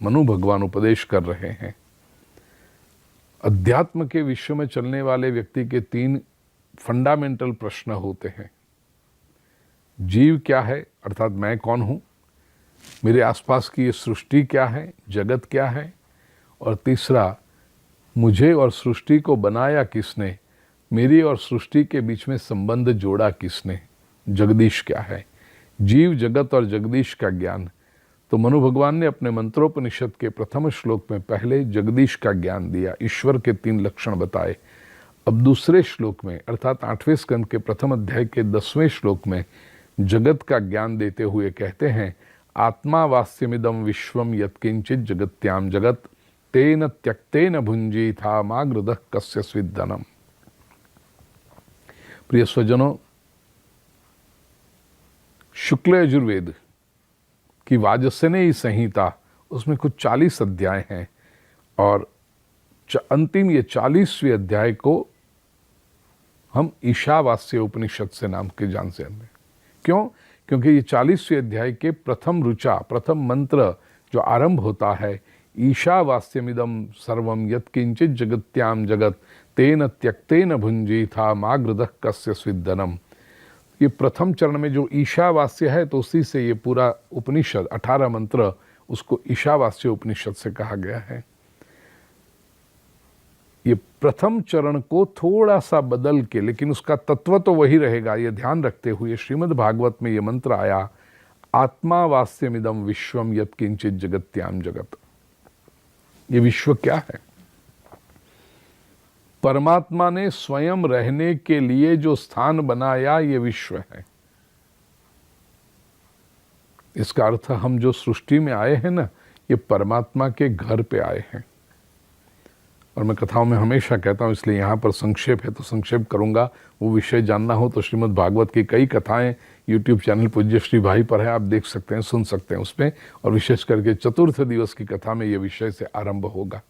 मनु भगवान उपदेश कर रहे हैं। अध्यात्म के विश्व में चलने वाले व्यक्ति के 3 फंडामेंटल प्रश्न होते हैं। जीव क्या है, अर्थात मैं कौन हूं, मेरे आसपास की ये सृष्टि क्या है, जगत क्या है, और तीसरा, मुझे और सृष्टि को बनाया किसने, मेरी और सृष्टि के बीच में संबंध जोड़ा किसने, जगदीश क्या है। जीव, जगत और जगदीश का ज्ञान तो मनु भगवान ने अपने मंत्रोपनिषद के प्रथम श्लोक में पहले जगदीश का ज्ञान दिया, ईश्वर के 3 लक्षण बताए। अब दूसरे श्लोक में अर्थात 8वें स्कंद के प्रथम अध्याय के 10वें श्लोक में जगत का ज्ञान देते हुए कहते हैं, आत्मा वास्यमिदम विश्वम यत्किंचित जगत्याम जगत तेन त्यक्तेन भुंजीथा मागृदः कस्य स्विद्दनम। प्रिय स्वजनों, शुक्ल यजुर्वेद की वाजसेनेयी संहिता, उसमें कुछ 40 अध्याय हैं और अंतिम ये 40वें अध्याय को हम ईशावास्य उपनिषद से नाम के जान से हैं। क्यों? क्योंकि ये 40वें अध्याय के प्रथम ऋचा, प्रथम मंत्र जो आरंभ होता है, ईशावास्यमिदम सर्वम यत्किंचित जगत्याम जगत तेन त्यक्तेन भुंजीथा मागृदः कस्य स्विद्दनम। ये प्रथम चरण में जो ईशावास्य है तो उसी से ये पूरा उपनिषद 18 मंत्र, उसको ईशावास्य उपनिषद से कहा गया है। ये प्रथम चरण को थोड़ा सा बदल के, लेकिन उसका तत्व तो वही रहेगा, ये ध्यान रखते हुए श्रीमद् भागवत में ये मंत्र आया, आत्मा वास्यमिदम विश्वम यत्किंचित जगत्याम जगत। ये विश्व क्या है? परमात्मा ने स्वयं रहने के लिए जो स्थान बनाया, ये विश्व है। इसका अर्थ हम जो सृष्टि में आए हैं ना, ये परमात्मा के घर पे आए हैं। और मैं कथाओं में हमेशा कहता हूं, इसलिए यहां पर संक्षेप है तो संक्षेप करूंगा। वो विषय जानना हो तो श्रीमद् भागवत की कई कथाएं यूट्यूब चैनल पूज्य श्री भाई पर है, आप देख सकते हैं, सुन सकते हैं उसमें। और विशेष करके चतुर्थ दिवस की कथा में ये विषय से आरंभ होगा।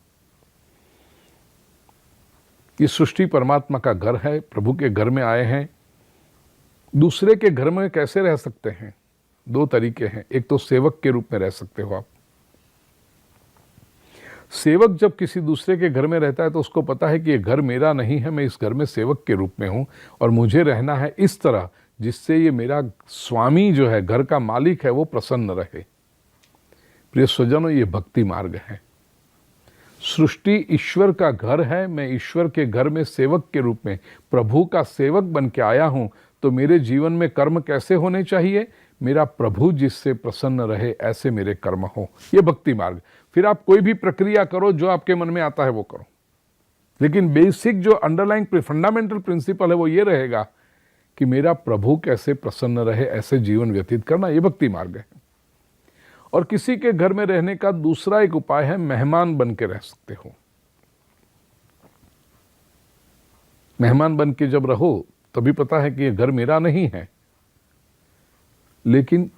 ये सृष्टि परमात्मा का घर है, प्रभु के घर में आए हैं। दूसरे के घर में कैसे रह सकते हैं? 2 तरीके हैं। एक तो सेवक के रूप में रह सकते हो आप। सेवक जब किसी दूसरे के घर में रहता है तो उसको पता है कि ये घर मेरा नहीं है, मैं इस घर में सेवक के रूप में हूं और मुझे रहना है इस तरह जिससे ये मेरा स्वामी जो है, घर का मालिक है, वो प्रसन्न रहे। प्रिय स्वजनों, ये भक्ति मार्ग है। सृष्टि ईश्वर का घर है, मैं ईश्वर के घर में सेवक के रूप में प्रभु का सेवक बन के आया हूं। तो मेरे जीवन में कर्म कैसे होने चाहिए? मेरा प्रभु जिससे प्रसन्न रहे ऐसे मेरे कर्म हो। ये भक्ति मार्ग। फिर आप कोई भी प्रक्रिया करो, जो आपके मन में आता है वो करो, लेकिन बेसिक जो अंडरलाइंग फंडामेंटल प्रिंसिपल है वो ये रहेगा कि मेरा प्रभु कैसे प्रसन्न रहे, ऐसे जीवन व्यतीत करना, ये भक्ति मार्ग है। और किसी के घर में रहने का दूसरा एक उपाय है, मेहमान बन के रह सकते हो। मेहमान बन के जब रहो तभी पता है कि ये घर मेरा नहीं है, लेकिन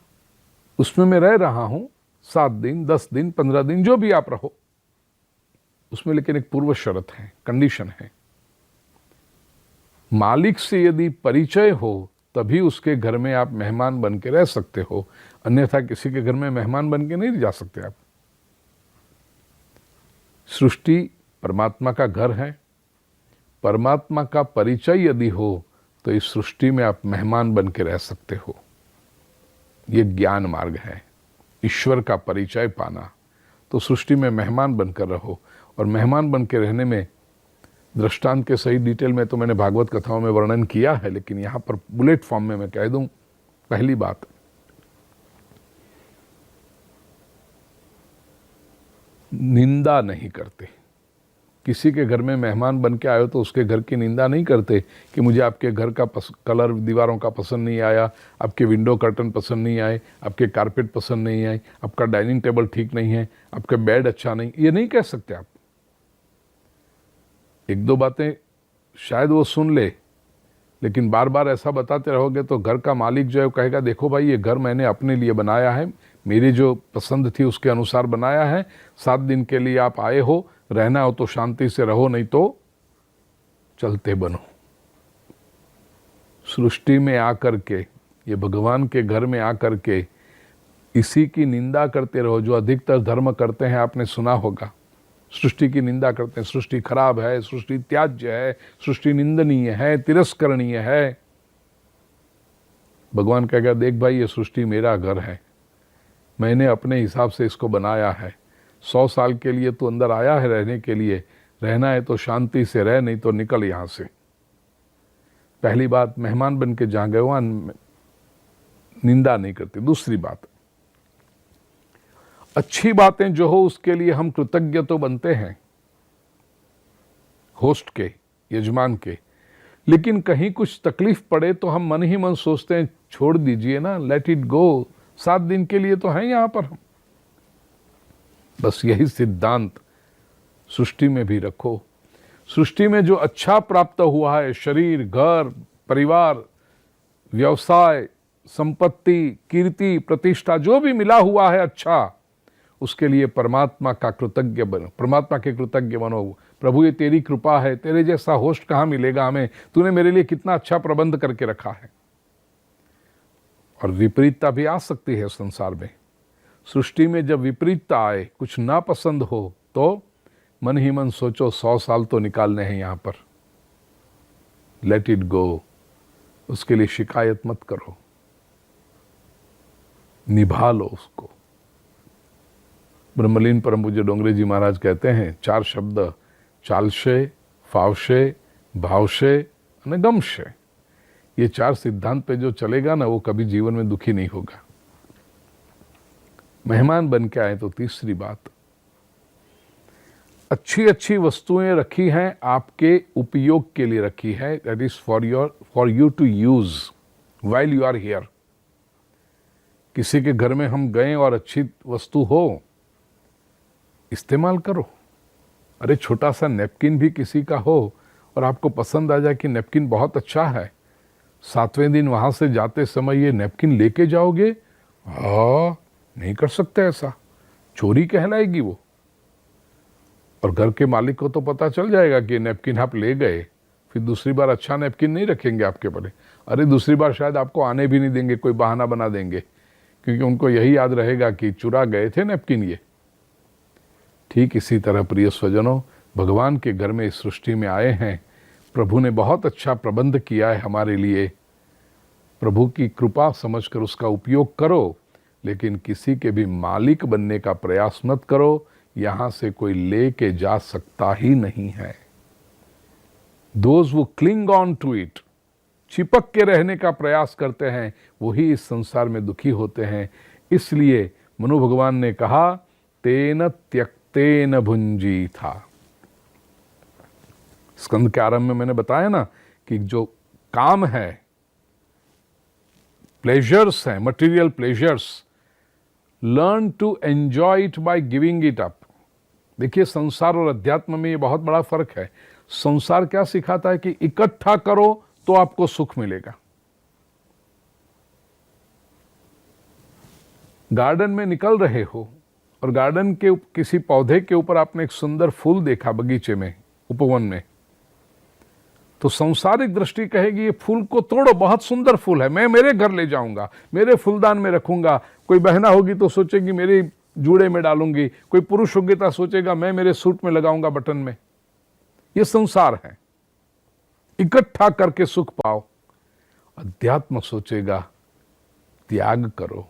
उसमें मैं रह रहा हूं 7 दिन, 10 दिन, 15 दिन, जो भी आप रहो उसमें, लेकिन एक पूर्व शर्त है, कंडीशन है। मालिक से यदि परिचय हो तभी उसके घर में आप मेहमान बन के रह सकते हो, अन्यथा किसी के घर में मेहमान बन के नहीं जा सकते आप। सृष्टि परमात्मा का घर है, परमात्मा का परिचय यदि हो तो इस सृष्टि में आप मेहमान बन के रह सकते हो। ये ज्ञान मार्ग है, ईश्वर का परिचय पाना। तो सृष्टि में मेहमान बनकर रहो, और मेहमान बन के रहने में दृष्टांत के सही डिटेल में तो मैंने भागवत कथाओं में वर्णन किया है, लेकिन यहां पर बुलेट फॉर्म में मैं कह दूं। पहली बात, निंदा नहीं करते। किसी के घर में मेहमान बन के आए हो तो उसके घर की निंदा नहीं करते कि मुझे आपके घर का कलर दीवारों का पसंद नहीं आया, आपके विंडो कर्टन पसंद नहीं आए, आपके कारपेट पसंद नहीं आए, आपका डाइनिंग टेबल ठीक नहीं है, आपका बेड अच्छा नहीं, ये नहीं कह सकते आप। एक दो बातें शायद वो सुन ले, लेकिन बार बार ऐसा बताते रहोगे तो घर का मालिक जो है वो कहेगा, देखो भाई ये घर मैंने अपने लिए बनाया है, मेरी जो पसंद थी उसके अनुसार बनाया है, 7 दिन के लिए आप आए हो, रहना हो तो शांति से रहो, नहीं तो चलते बनो। सृष्टि में आकर के, ये भगवान के घर में आकर के इसी की निंदा करते रहो। जो अधिकतर धर्म करते हैं, आपने सुना होगा, सृष्टि की निंदा करते हैं, सृष्टि खराब है, सृष्टि त्याज्य है, सृष्टि निंदनीय है, तिरस्करणीय है। भगवान कहेगा, देख भाई ये सृष्टि मेरा घर है, मैंने अपने हिसाब से इसको बनाया है। 100 साल के लिए तू अंदर आया है रहने के लिए, रहना है तो शांति से रह, नहीं तो निकल यहां से। पहली बात, मेहमान बन के जहां गए वहां निंदा नहीं करती। दूसरी बात, अच्छी बातें जो हो उसके लिए हम कृतज्ञ तो बनते हैं, होस्ट के, यजमान के, लेकिन कहीं कुछ तकलीफ पड़े तो हम मन ही मन सोचते हैं छोड़ दीजिए ना, लेट इट गो, 7 दिन के लिए तो हैं यहां पर हम। बस यही सिद्धांत सृष्टि में भी रखो। सृष्टि में जो अच्छा प्राप्त हुआ है, शरीर, घर, परिवार, व्यवसाय, संपत्ति, कीर्ति, प्रतिष्ठा, जो भी मिला हुआ है अच्छा, उसके लिए परमात्मा का कृतज्ञ बनो, परमात्मा के कृतज्ञ बनो। प्रभु ये तेरी कृपा है, तेरे जैसा होस्ट कहां मिलेगा हमें, तूने मेरे लिए कितना अच्छा प्रबंध करके रखा है। और विपरीतता भी आ सकती है संसार में। सृष्टि में जब विपरीतता आए, कुछ ना पसंद हो, तो मन ही मन सोचो 100 साल तो निकालने हैं यहां पर, लेट इट गो। उसके लिए शिकायत मत करो, निभा लो उसको। ब्रह्मलीन परम पूज्य डोंगरे जी महाराज कहते हैं 4 शब्द, चालशे, फावशे, भावशे और गमशे। ये 4 सिद्धांत पे जो चलेगा ना, वो कभी जीवन में दुखी नहीं होगा। मेहमान बन के आए तो तीसरी बात, अच्छी अच्छी वस्तुएं रखी हैं, आपके उपयोग के लिए रखी है, that is for you to use while you are here. किसी के घर में हम गए और अच्छी वस्तु हो, इस्तेमाल करो। अरे छोटा सा नेपकिन भी किसी का हो और आपको पसंद आ जाए कि नेपकिन बहुत अच्छा है, 7वें दिन वहां से जाते समय ये नेपकिन लेके जाओगे, नहीं कर सकते ऐसा, चोरी कहलाएगी वो। और घर के मालिक को तो पता चल जाएगा कि नेपकिन आप ले गए, फिर दूसरी बार अच्छा नेपकिन नहीं रखेंगे आपके बड़े। अरे दूसरी बार शायद आपको आने भी नहीं देंगे, कोई बहाना बना देंगे, क्योंकि उनको यही याद रहेगा कि चुरा गए थे नेपकिन ये। ठीक इसी तरह प्रिय स्वजनों, भगवान के घर में इस सृष्टि में आए हैं, प्रभु ने बहुत अच्छा प्रबंध किया है हमारे लिए। प्रभु की कृपा समझकर उसका उपयोग करो, लेकिन किसी के भी मालिक बनने का प्रयास मत करो, यहां से कोई लेके जा सकता ही नहीं है। Those who cling on to it, चिपक के रहने का प्रयास करते हैं, वही इस संसार में दुखी होते हैं। इसलिए मनु भगवान ने कहा, तेन त्यक्तेन भुंजी था। स्कंद के आरंभ में मैंने बताया ना कि जो काम है, प्लेजर्स हैं, material pleasures, learn to enjoy it by giving it up. देखिए, संसार और अध्यात्म में ये बहुत बड़ा फर्क है। संसार क्या सिखाता है कि इकट्ठा करो तो आपको सुख मिलेगा। गार्डन में निकल रहे हो और गार्डन के किसी पौधे के ऊपर आपने एक सुंदर फूल देखा बगीचे में, उपवन में, तो सांसारिक दृष्टि कहेगी ये फूल को तोड़ो, बहुत सुंदर फूल है, मैं मेरे घर ले जाऊंगा, मेरे फूलदान में रखूंगा। कोई बहना होगी तो सोचेगी मेरे जूड़े में डालूंगी, कोई पुरुष होगी तो सोचेगा मैं मेरे सूट में लगाऊंगा बटन में। ये संसार है, इकट्ठा करके सुख पाओ। अध्यात्म सोचेगा त्याग करो,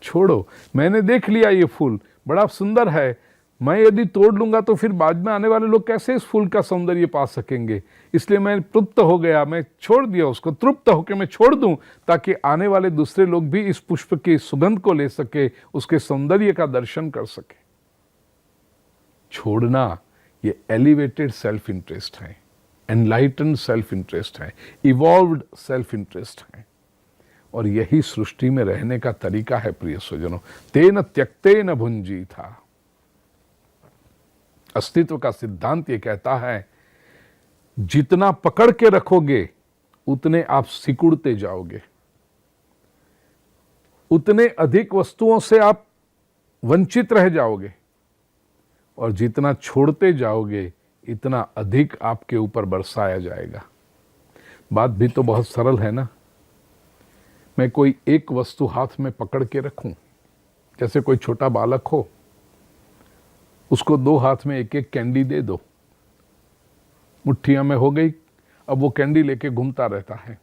छोड़ो। मैंने देख लिया ये फूल बड़ा सुंदर है, मैं यदि तोड़ लूंगा तो फिर बाद में आने वाले लोग कैसे इस फूल का सौंदर्य पा सकेंगे, इसलिए मैं तृप्त हो गया, मैं छोड़ दिया उसको। तृप्त होकर मैं छोड़ दूं ताकि आने वाले दूसरे लोग भी इस पुष्प की सुगंध को ले सके, उसके सौंदर्य का दर्शन कर सके। छोड़ना ये एलिवेटेड सेल्फ इंटरेस्ट है, एनलाइटन सेल्फ इंटरेस्ट है, इवॉल्व्ड सेल्फ इंटरेस्ट है, और यही सृष्टि में रहने का तरीका है प्रिय स्वजनों। तेन त्यक्तेन भुंजी था। अस्तित्व का सिद्धांत ये कहता है जितना पकड़ के रखोगे उतने आप सिकुड़ते जाओगे, उतने अधिक वस्तुओं से आप वंचित रह जाओगे, और जितना छोड़ते जाओगे इतना अधिक आपके ऊपर बरसाया जाएगा। बात भी तो बहुत सरल है ना। मैं कोई एक वस्तु हाथ में पकड़ के रखूं, जैसे कोई छोटा बालक हो, उसको दो हाथ में एक एक कैंडी दे दो, मुट्ठियां में हो गई, अब वो कैंडी लेके घूमता रहता है।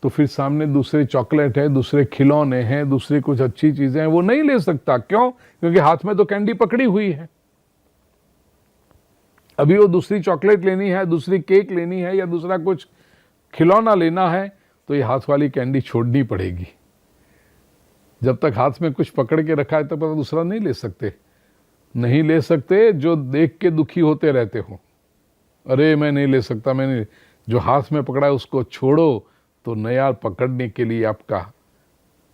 तो फिर सामने दूसरे चॉकलेट है, दूसरे खिलौने हैं, दूसरी कुछ अच्छी चीजें हैं, वो नहीं ले सकता। क्यों? क्योंकि हाथ में तो कैंडी पकड़ी हुई है। अभी वो दूसरी चॉकलेट लेनी है, दूसरी केक लेनी है, या दूसरा कुछ खिलौना लेना है, तो ये हाथ वाली कैंडी छोड़नी पड़ेगी। जब तक हाथ में कुछ पकड़ के रखा है तब तक दूसरा नहीं ले सकते। नहीं ले सकते जो देख के दुखी होते रहते हो, अरे मैं नहीं ले सकता, मैंने जो हाथ में पकड़ा है उसको छोड़ो, तो नया पकड़ने के लिए आपका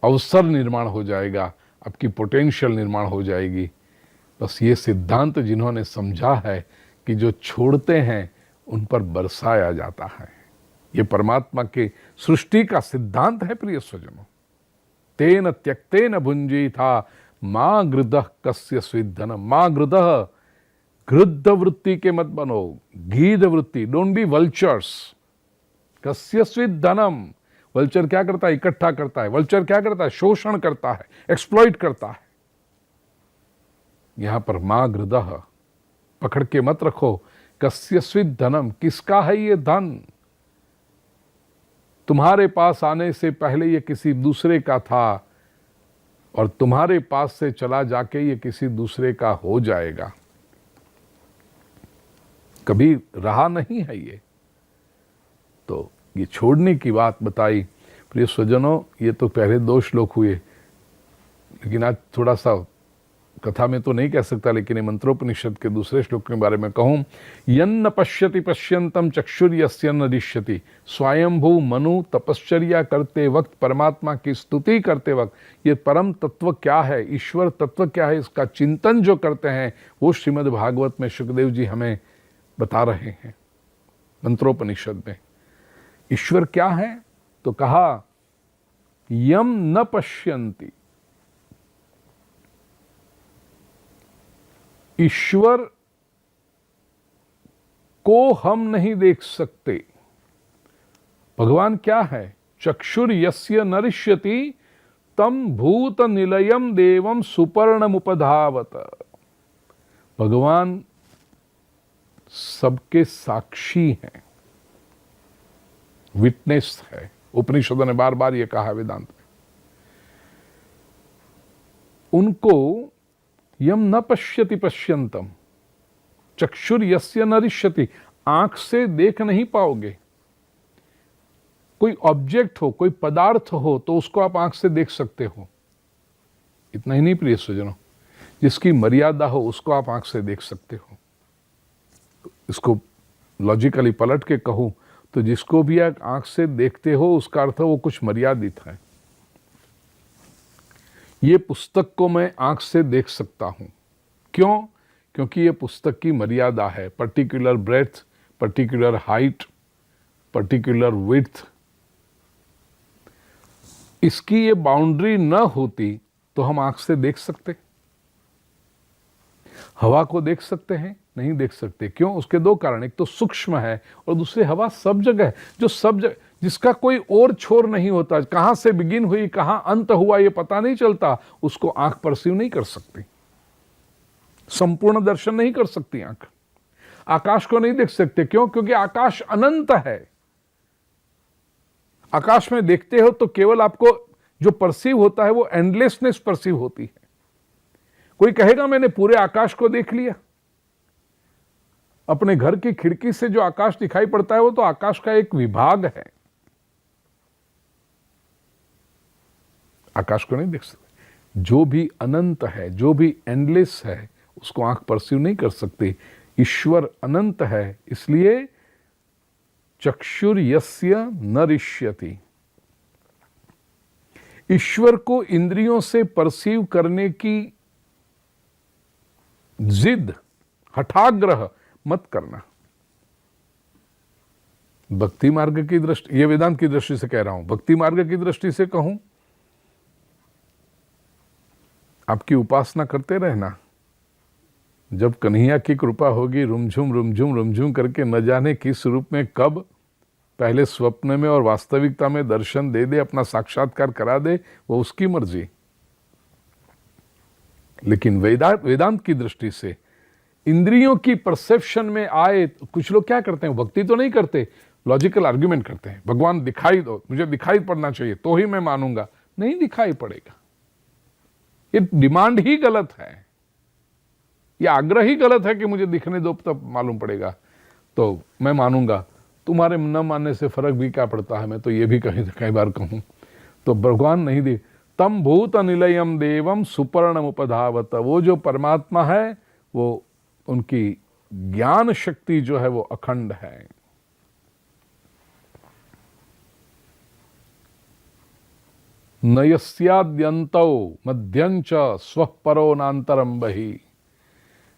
अवसर निर्माण हो जाएगा, आपकी पोटेंशियल निर्माण हो जाएगी। बस ये सिद्धांत जिन्होंने समझा है कि जो छोड़ते हैं उन पर बरसाया जाता है, ये परमात्मा के सृष्टि का सिद्धांत है प्रिय स्वजनों। तेन त्यक्तेन भुंजी था मां गृदः कस्य स्विद्धनम। मां गृदः, गृद्ध वृत्ति के मत बनो, गीध वृत्ति, डोंट बी वल्चर्स। कस्य स्विद्धनम, वल्चर क्या करता है? इकट्ठा करता है। वल्चर क्या करता है? शोषण करता है, एक्सप्लॉइट करता है। यहां पर मां गृदः, पकड़ के मत रखो। कस्य स्विद्धनम, किसका है ये धन? तुम्हारे पास आने से पहले ये किसी दूसरे का था, और तुम्हारे पास से चला जाके ये किसी दूसरे का हो जाएगा, कभी रहा नहीं है ये। तो ये छोड़ने की बात बताई प्रिय स्वजनों। ये तो पहले 2 श्लोक हुए, लेकिन आज थोड़ा सा कथा में तो नहीं कह सकता, लेकिन ये मंत्रोपनिषद के दूसरे श्लोक के बारे में कहूं। यन्न पश्यति पश्यंतम चक्षुर्यस्य न दृश्यति। स्वयंभू मनु तपश्चर्या करते वक्त, परमात्मा की स्तुति करते वक्त, ये परम तत्व क्या है, ईश्वर तत्व क्या है, इसका चिंतन जो करते हैं, वो श्रीमद् भागवत में सुखदेव जी हमें बता रहे हैं मंत्रोपनिषद में। ईश्वर क्या है? तो कहा यम न पश्यन्ति। ईश्वर को हम नहीं देख सकते। भगवान क्या है? चक्षुर यस्य नरिष्यति तम भूत निलयम देवम सुपर्णमुपधावत। भगवान सबके साक्षी हैं, विटनेस है। उपनिषदों ने बार बार ये कहा है वेदांत में। उनको यम न पश्यति पश्यंतम, चक्षुर यस्य न दृश्यति, आंख से देख नहीं पाओगे। कोई ऑब्जेक्ट हो, कोई पदार्थ हो, तो उसको आप आंख से देख सकते हो। इतना ही नहीं प्रिय स्वजनों, जिसकी मर्यादा हो उसको आप आंख से देख सकते हो। इसको लॉजिकली पलट के कहूं तो जिसको भी आप आंख से देखते हो उसका अर्थ वो कुछ मर्यादित है। ये पुस्तक को मैं आंख से देख सकता हूं। क्यों? क्योंकि ये पुस्तक की मर्यादा है, particular breadth, particular height, particular width. इसकी ये बाउंड्री न होती तो हम आंख से देख सकते? हवा को देख सकते हैं? नहीं देख सकते। क्यों? उसके दो कारण, एक तो सूक्ष्म है और दूसरी हवा सब जगह है, जो सब जगह, जिसका कोई और छोर नहीं होता, कहां से बिगिन हुई कहां अंत हुआ ये पता नहीं चलता, उसको आंख परसीव नहीं कर सकती, संपूर्ण दर्शन नहीं कर सकती आंख। आकाश को नहीं देख सकते। क्यों? क्योंकि आकाश अनंत है। आकाश में देखते हो तो केवल आपको जो परसीव होता है वो एंडलेसनेस परसीव होती है। कोई कहेगा मैंने पूरे आकाश को देख लिया। अपने घर की खिड़की से जो आकाश दिखाई पड़ता है वो तो आकाश का एक विभाग है, आकाश को नहीं देख सकते। जो भी अनंत है, जो भी एंडलेस है, उसको आंख परसीव नहीं कर सकती। ईश्वर अनंत है, इसलिए चक्षुर यस्य न रिष्यति। ईश्वर को इंद्रियों से परसीव करने की जिद, हठाग्रह मत करना। भक्ति मार्ग की दृष्टि, ये वेदांत की दृष्टि से कह रहा हूं, भक्ति मार्ग की दृष्टि से कहूं, आपकी उपासना करते रहना। जब कन्हैया की कृपा होगी, रुमझुम रुमझुम रुमझुम करके न जाने किस रूप में, कब, पहले स्वप्न में और वास्तविकता में दर्शन दे दे, अपना साक्षात्कार करा दे, वो उसकी मर्जी। लेकिन वेदांत की दृष्टि से इंद्रियों की परसेप्शन में आए, कुछ लोग क्या करते हैं, भक्ति तो नहीं करते, लॉजिकल आर्ग्यूमेंट करते हैं, भगवान दिखाई दो, मुझे दिखाई पड़ना चाहिए तो ही मैं मानूंगा। नहीं दिखाई पड़ेगा, ये डिमांड ही गलत है, ये आग्रह ही गलत है कि मुझे दिखने दो तब मालूम पड़ेगा तो मैं मानूंगा। तुम्हारे न मानने से फर्क भी क्या पड़ता है, मैं तो ये भी कई बार कहूं। तो भगवान नहीं दे, तम भूत निलयम देवम सुपर्णम उपधावत। वो जो परमात्मा है, वो उनकी ज्ञान शक्ति जो है वो अखंड है। नयस्याद्यन्तौ मध्यंच स्वः परो नान्तरम बहि।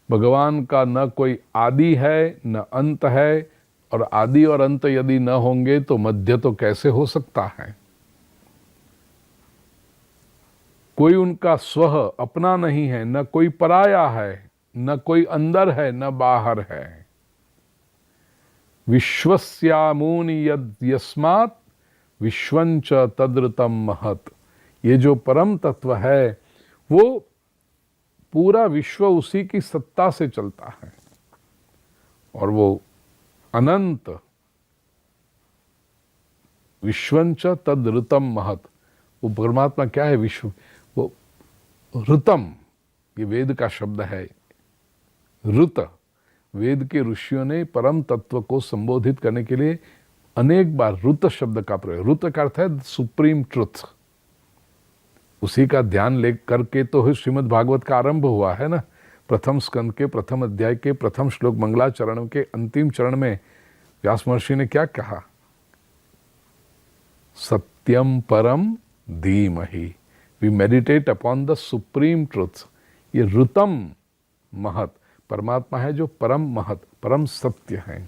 भगवान का न कोई आदि है न अंत है, और आदि और अंत यदि न होंगे तो मध्य तो कैसे हो सकता है। कोई उनका स्वह अपना नहीं है, न कोई पराया है, न कोई अंदर है न बाहर है। विश्वस्यामूनि यद यस्मात् विश्वंच तद्रतम महत्। ये जो परम तत्व है वो पूरा विश्व उसी की सत्ता से चलता है, और वो अनंत। विश्वंच तद्रतम महत्, वो परमात्मा क्या है, विश्व, वो ऋतम, ये वेद का शब्द है। ऋत, वेद के ऋषियों ने परम तत्व को संबोधित करने के लिए अनेक बार ऋत शब्द का प्रयोग। ऋत का अर्थ है सुप्रीम ट्रुथ, उसी का ध्यान ले करके तो श्रीमद् भागवत का आरंभ हुआ है ना। प्रथम स्कंद के प्रथम अध्याय के प्रथम श्लोक मंगलाचरण के अंतिम चरण में व्यास महर्षि ने क्या कहा, सत्यम परम धीमहि, we meditate upon the supreme truth. ये ऋतम महत्, परमात्मा है जो परम महत्, परम सत्य है।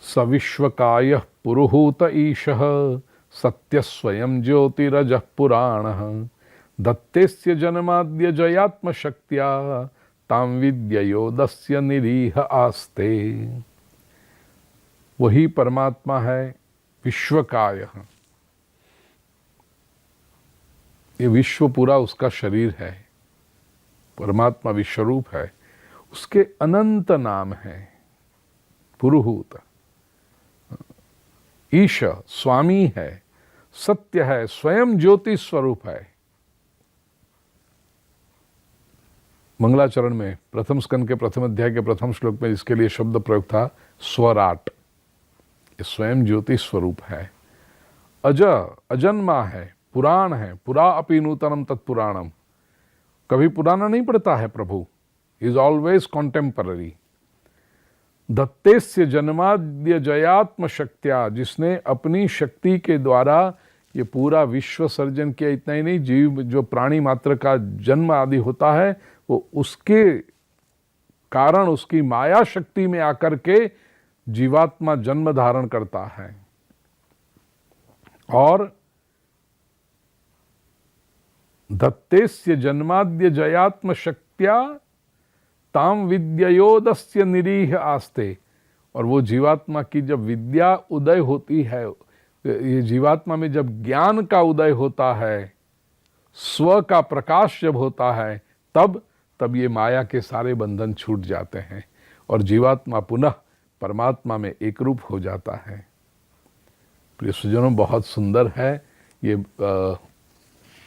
सविश्वकाय पुरुहूत ईशः सत्य स्वयं ज्योतिरजः पुराणः दत्तेस्य जन्माद्य जयात्म शक्त्या ताम विद्ययोदस्य निरीह आस्ते। वही परमात्मा है विश्वकाय। ये विश्व पूरा उसका शरीर है, परमात्मा विश्वरूप है, उसके अनंत नाम है। पुरुहूत, ईश स्वामी है, सत्य है, स्वयं ज्योति स्वरूप है। मंगलाचरण में प्रथम स्कंद के प्रथम अध्याय के प्रथम श्लोक में इसके लिए शब्द प्रयोग था स्वराट। ये स्वयं ज्योति स्वरूप है। अज, अजन्मा है, पुराण है, पुरा अपि नूतनम तत्पुराणम, कभी पुराना नहीं पड़ता है प्रभु, इज ऑलवेज कॉन्टेम्पररी। दत्तेस्य जन्माद्य जयात्म शक्त्या, जिसने अपनी शक्ति के द्वारा ये पूरा विश्व सर्जन किया। इतना ही नहीं, जीव जो प्राणी मात्र का जन्म आदि होता है वो उसके कारण, उसकी माया शक्ति में आकर के जीवात्मा जन्म धारण करता है। और दत्तेस्य जन्माद्य जयात्म शक्त्या ताम विद्योदस्य निरीह आस्ते। और वो जीवात्मा की जब विद्या उदय होती है, ये जीवात्मा में जब ज्ञान का उदय होता है, स्व का प्रकाश जब होता है, तब ये माया के सारे बंधन छूट जाते हैं और जीवात्मा पुनः परमात्मा में एक रूप हो जाता है। प्रिय सुजनों, बहुत सुंदर है ये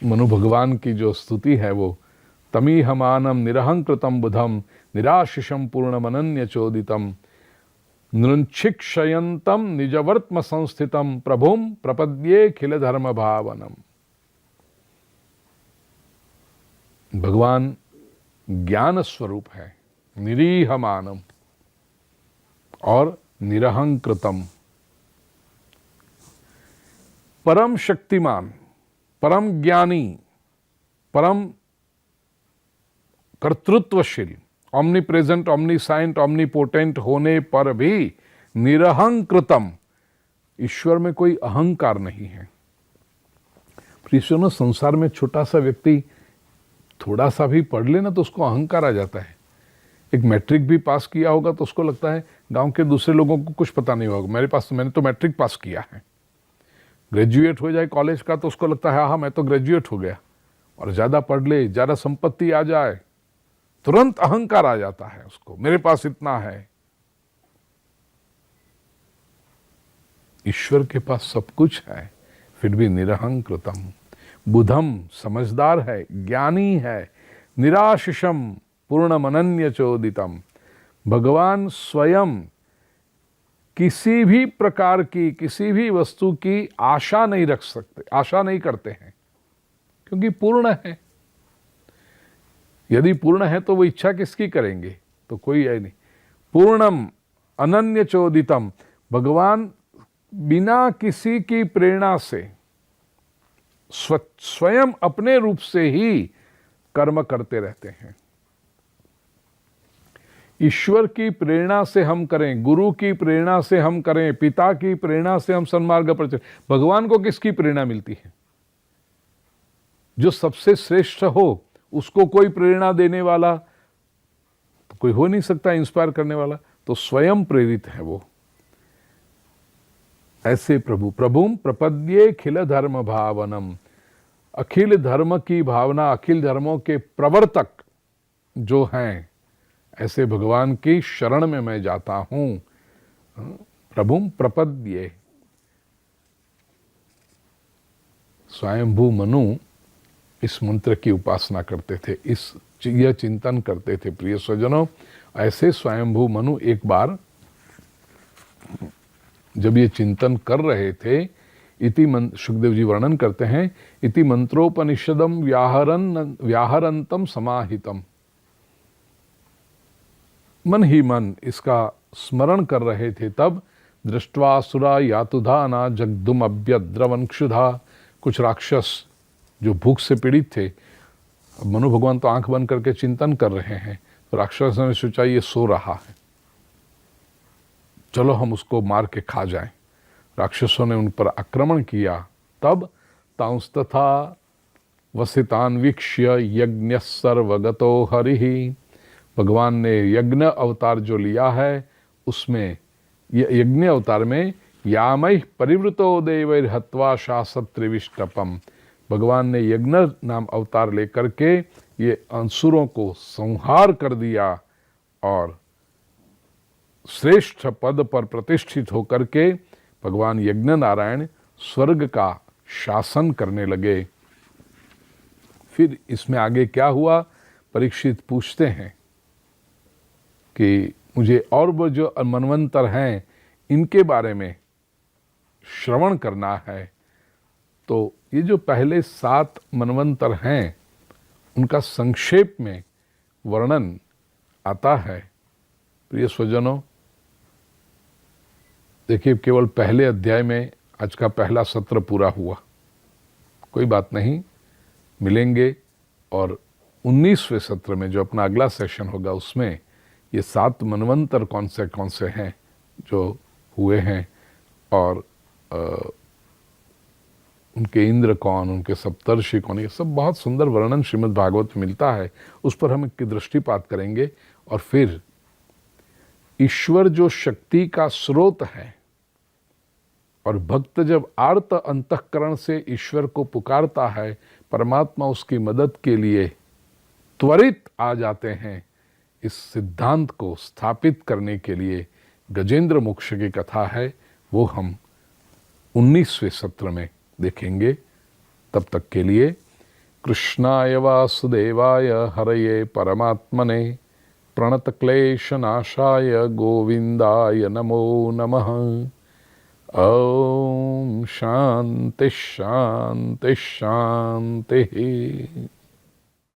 मनु भगवान की जो स्तुति है वो, तमीहमानम निरहंकृतम बुधम निराशिषम पूर्णमनन्य चोदितम नृंक्षिक्षयंतम निजवर्त्म संस्थितम प्रभुम प्रपद्ये खिल धर्म भावनम। भगवान ज्ञान स्वरूप है, निरीहमानम और निरहंकृतम, परम शक्तिमान, परम ज्ञानी, परम कर्तृत्वशील, omnipresent, omniscient, omnipotent होने पर भी निरहंकृतम, ईश्वर में कोई अहंकार नहीं है। प्रियजनों, संसार में छोटा सा व्यक्ति थोड़ा सा भी पढ़ लेना तो उसको अहंकार आ जाता है। एक मैट्रिक भी पास किया होगा तो उसको लगता है गांव के दूसरे लोगों को कुछ पता नहीं होगा, मैंने तो मैट्रिक पास किया है। ग्रेजुएट हो जाए कॉलेज का तो उसको लगता है हाँ मैं तो ग्रेजुएट हो गया। और ज़्यादा पढ़ ले, ज़्यादा संपत्ति आ जाए, तुरंत अहंकार आ जाता है उसको, मेरे पास इतना है। ईश्वर के पास सब कुछ है, फिर भी निरहंकृतम, बुधम, समझदार है, ज्ञानी है, निराशिषम पूर्णमनन्य चोदितम। भगवान स्वयं किसी भी प्रकार की, किसी भी वस्तु की आशा नहीं रख सकते, आशा नहीं करते हैं, क्योंकि पूर्ण है। यदि पूर्ण है तो वो इच्छा किसकी करेंगे, तो कोई है नहीं। पूर्णम अनन्य चोदितम, भगवान बिना किसी की प्रेरणा से स्वयं अपने रूप से ही कर्म करते रहते हैं। ईश्वर की प्रेरणा से हम करें, गुरु की प्रेरणा से हम करें, पिता की प्रेरणा से हम सन्मार्ग पर चलें, भगवान को किसकी प्रेरणा मिलती है? जो सबसे श्रेष्ठ हो उसको कोई प्रेरणा देने वाला तो कोई हो नहीं सकता, इंस्पायर करने वाला, तो स्वयं प्रेरित है वो। ऐसे प्रभुम प्रपद्ये खिल धर्म भावनम, अखिल धर्म की भावना, अखिल धर्मों के प्रवर्तक जो हैं, ऐसे भगवान की शरण में मैं जाता हूं। प्रभुम प्रपद्ये। स्वयंभू मनु इस मंत्र की उपासना करते थे, यह चिंतन करते थे। प्रिय स्वजनों, ऐसे स्वयंभू मनु एक बार जब ये चिंतन कर रहे थे, सुखदेव जी वर्णन करते हैं, इति मंत्रोपनिषदम व्याहरंतम समाहितम, मन ही मन इसका स्मरण कर रहे थे। तब दृष्ट्वा सुरा यातुधाना जगदुम अभ्यद्रवन क्षुधा, कुछ राक्षस जो भूख से पीड़ित थे, अब मनु भगवान तो आंख बंद करके चिंतन कर रहे हैं, तो राक्षसों ने सोचा ये सो रहा है, चलो हम उसको मार के खा जाएं। राक्षसों ने उन पर आक्रमण किया। तब तांस्तथा वसितान वीक्ष्य यज्ञ सर्वगतो हरिहि, भगवान ने यज्ञ अवतार जो लिया है उसमें, यज्ञ अवतार में यामैः परिवृतो देवैर् हत्वा शासत्रिविष्टपम, भगवान ने यज्ञ नाम अवतार लेकर के ये असुरों को संहार कर दिया और श्रेष्ठ पद पर प्रतिष्ठित होकर के भगवान यज्ञ नारायण स्वर्ग का शासन करने लगे। फिर इसमें आगे क्या हुआ, परीक्षित पूछते हैं कि मुझे और वो जो मनवंतर हैं इनके बारे में श्रवण करना है। तो ये जो पहले 7 मनवंतर हैं उनका संक्षेप में वर्णन आता है। प्रिय स्वजनों, देखिए, केवल पहले अध्याय में आज का पहला सत्र पूरा हुआ, कोई बात नहीं, मिलेंगे और 19वें सत्र में जो अपना अगला सेशन होगा उसमें ये 7 मनवंतर कौन से हैं जो हुए हैं और उनके इंद्र कौन, उनके सप्तर्षि कौन, ये सब बहुत सुंदर वर्णन श्रीमद् भागवत में मिलता है। उस पर हम एक दृष्टिपात करेंगे और फिर ईश्वर जो शक्ति का स्रोत है और भक्त जब आर्त अंतःकरण से ईश्वर को पुकारता है, परमात्मा उसकी मदद के लिए त्वरित आ जाते हैं। इस सिद्धांत को स्थापित करने के लिए गजेंद्र मोक्ष की कथा है, वो हम 19वें सत्र में देखेंगे। तब तक के लिए कृष्णाय वासुदेवाय हरये परमात्मने प्रणतक्लेशनाशाय गोविंदाय नमो नमः। ओम शांति शांति शांति।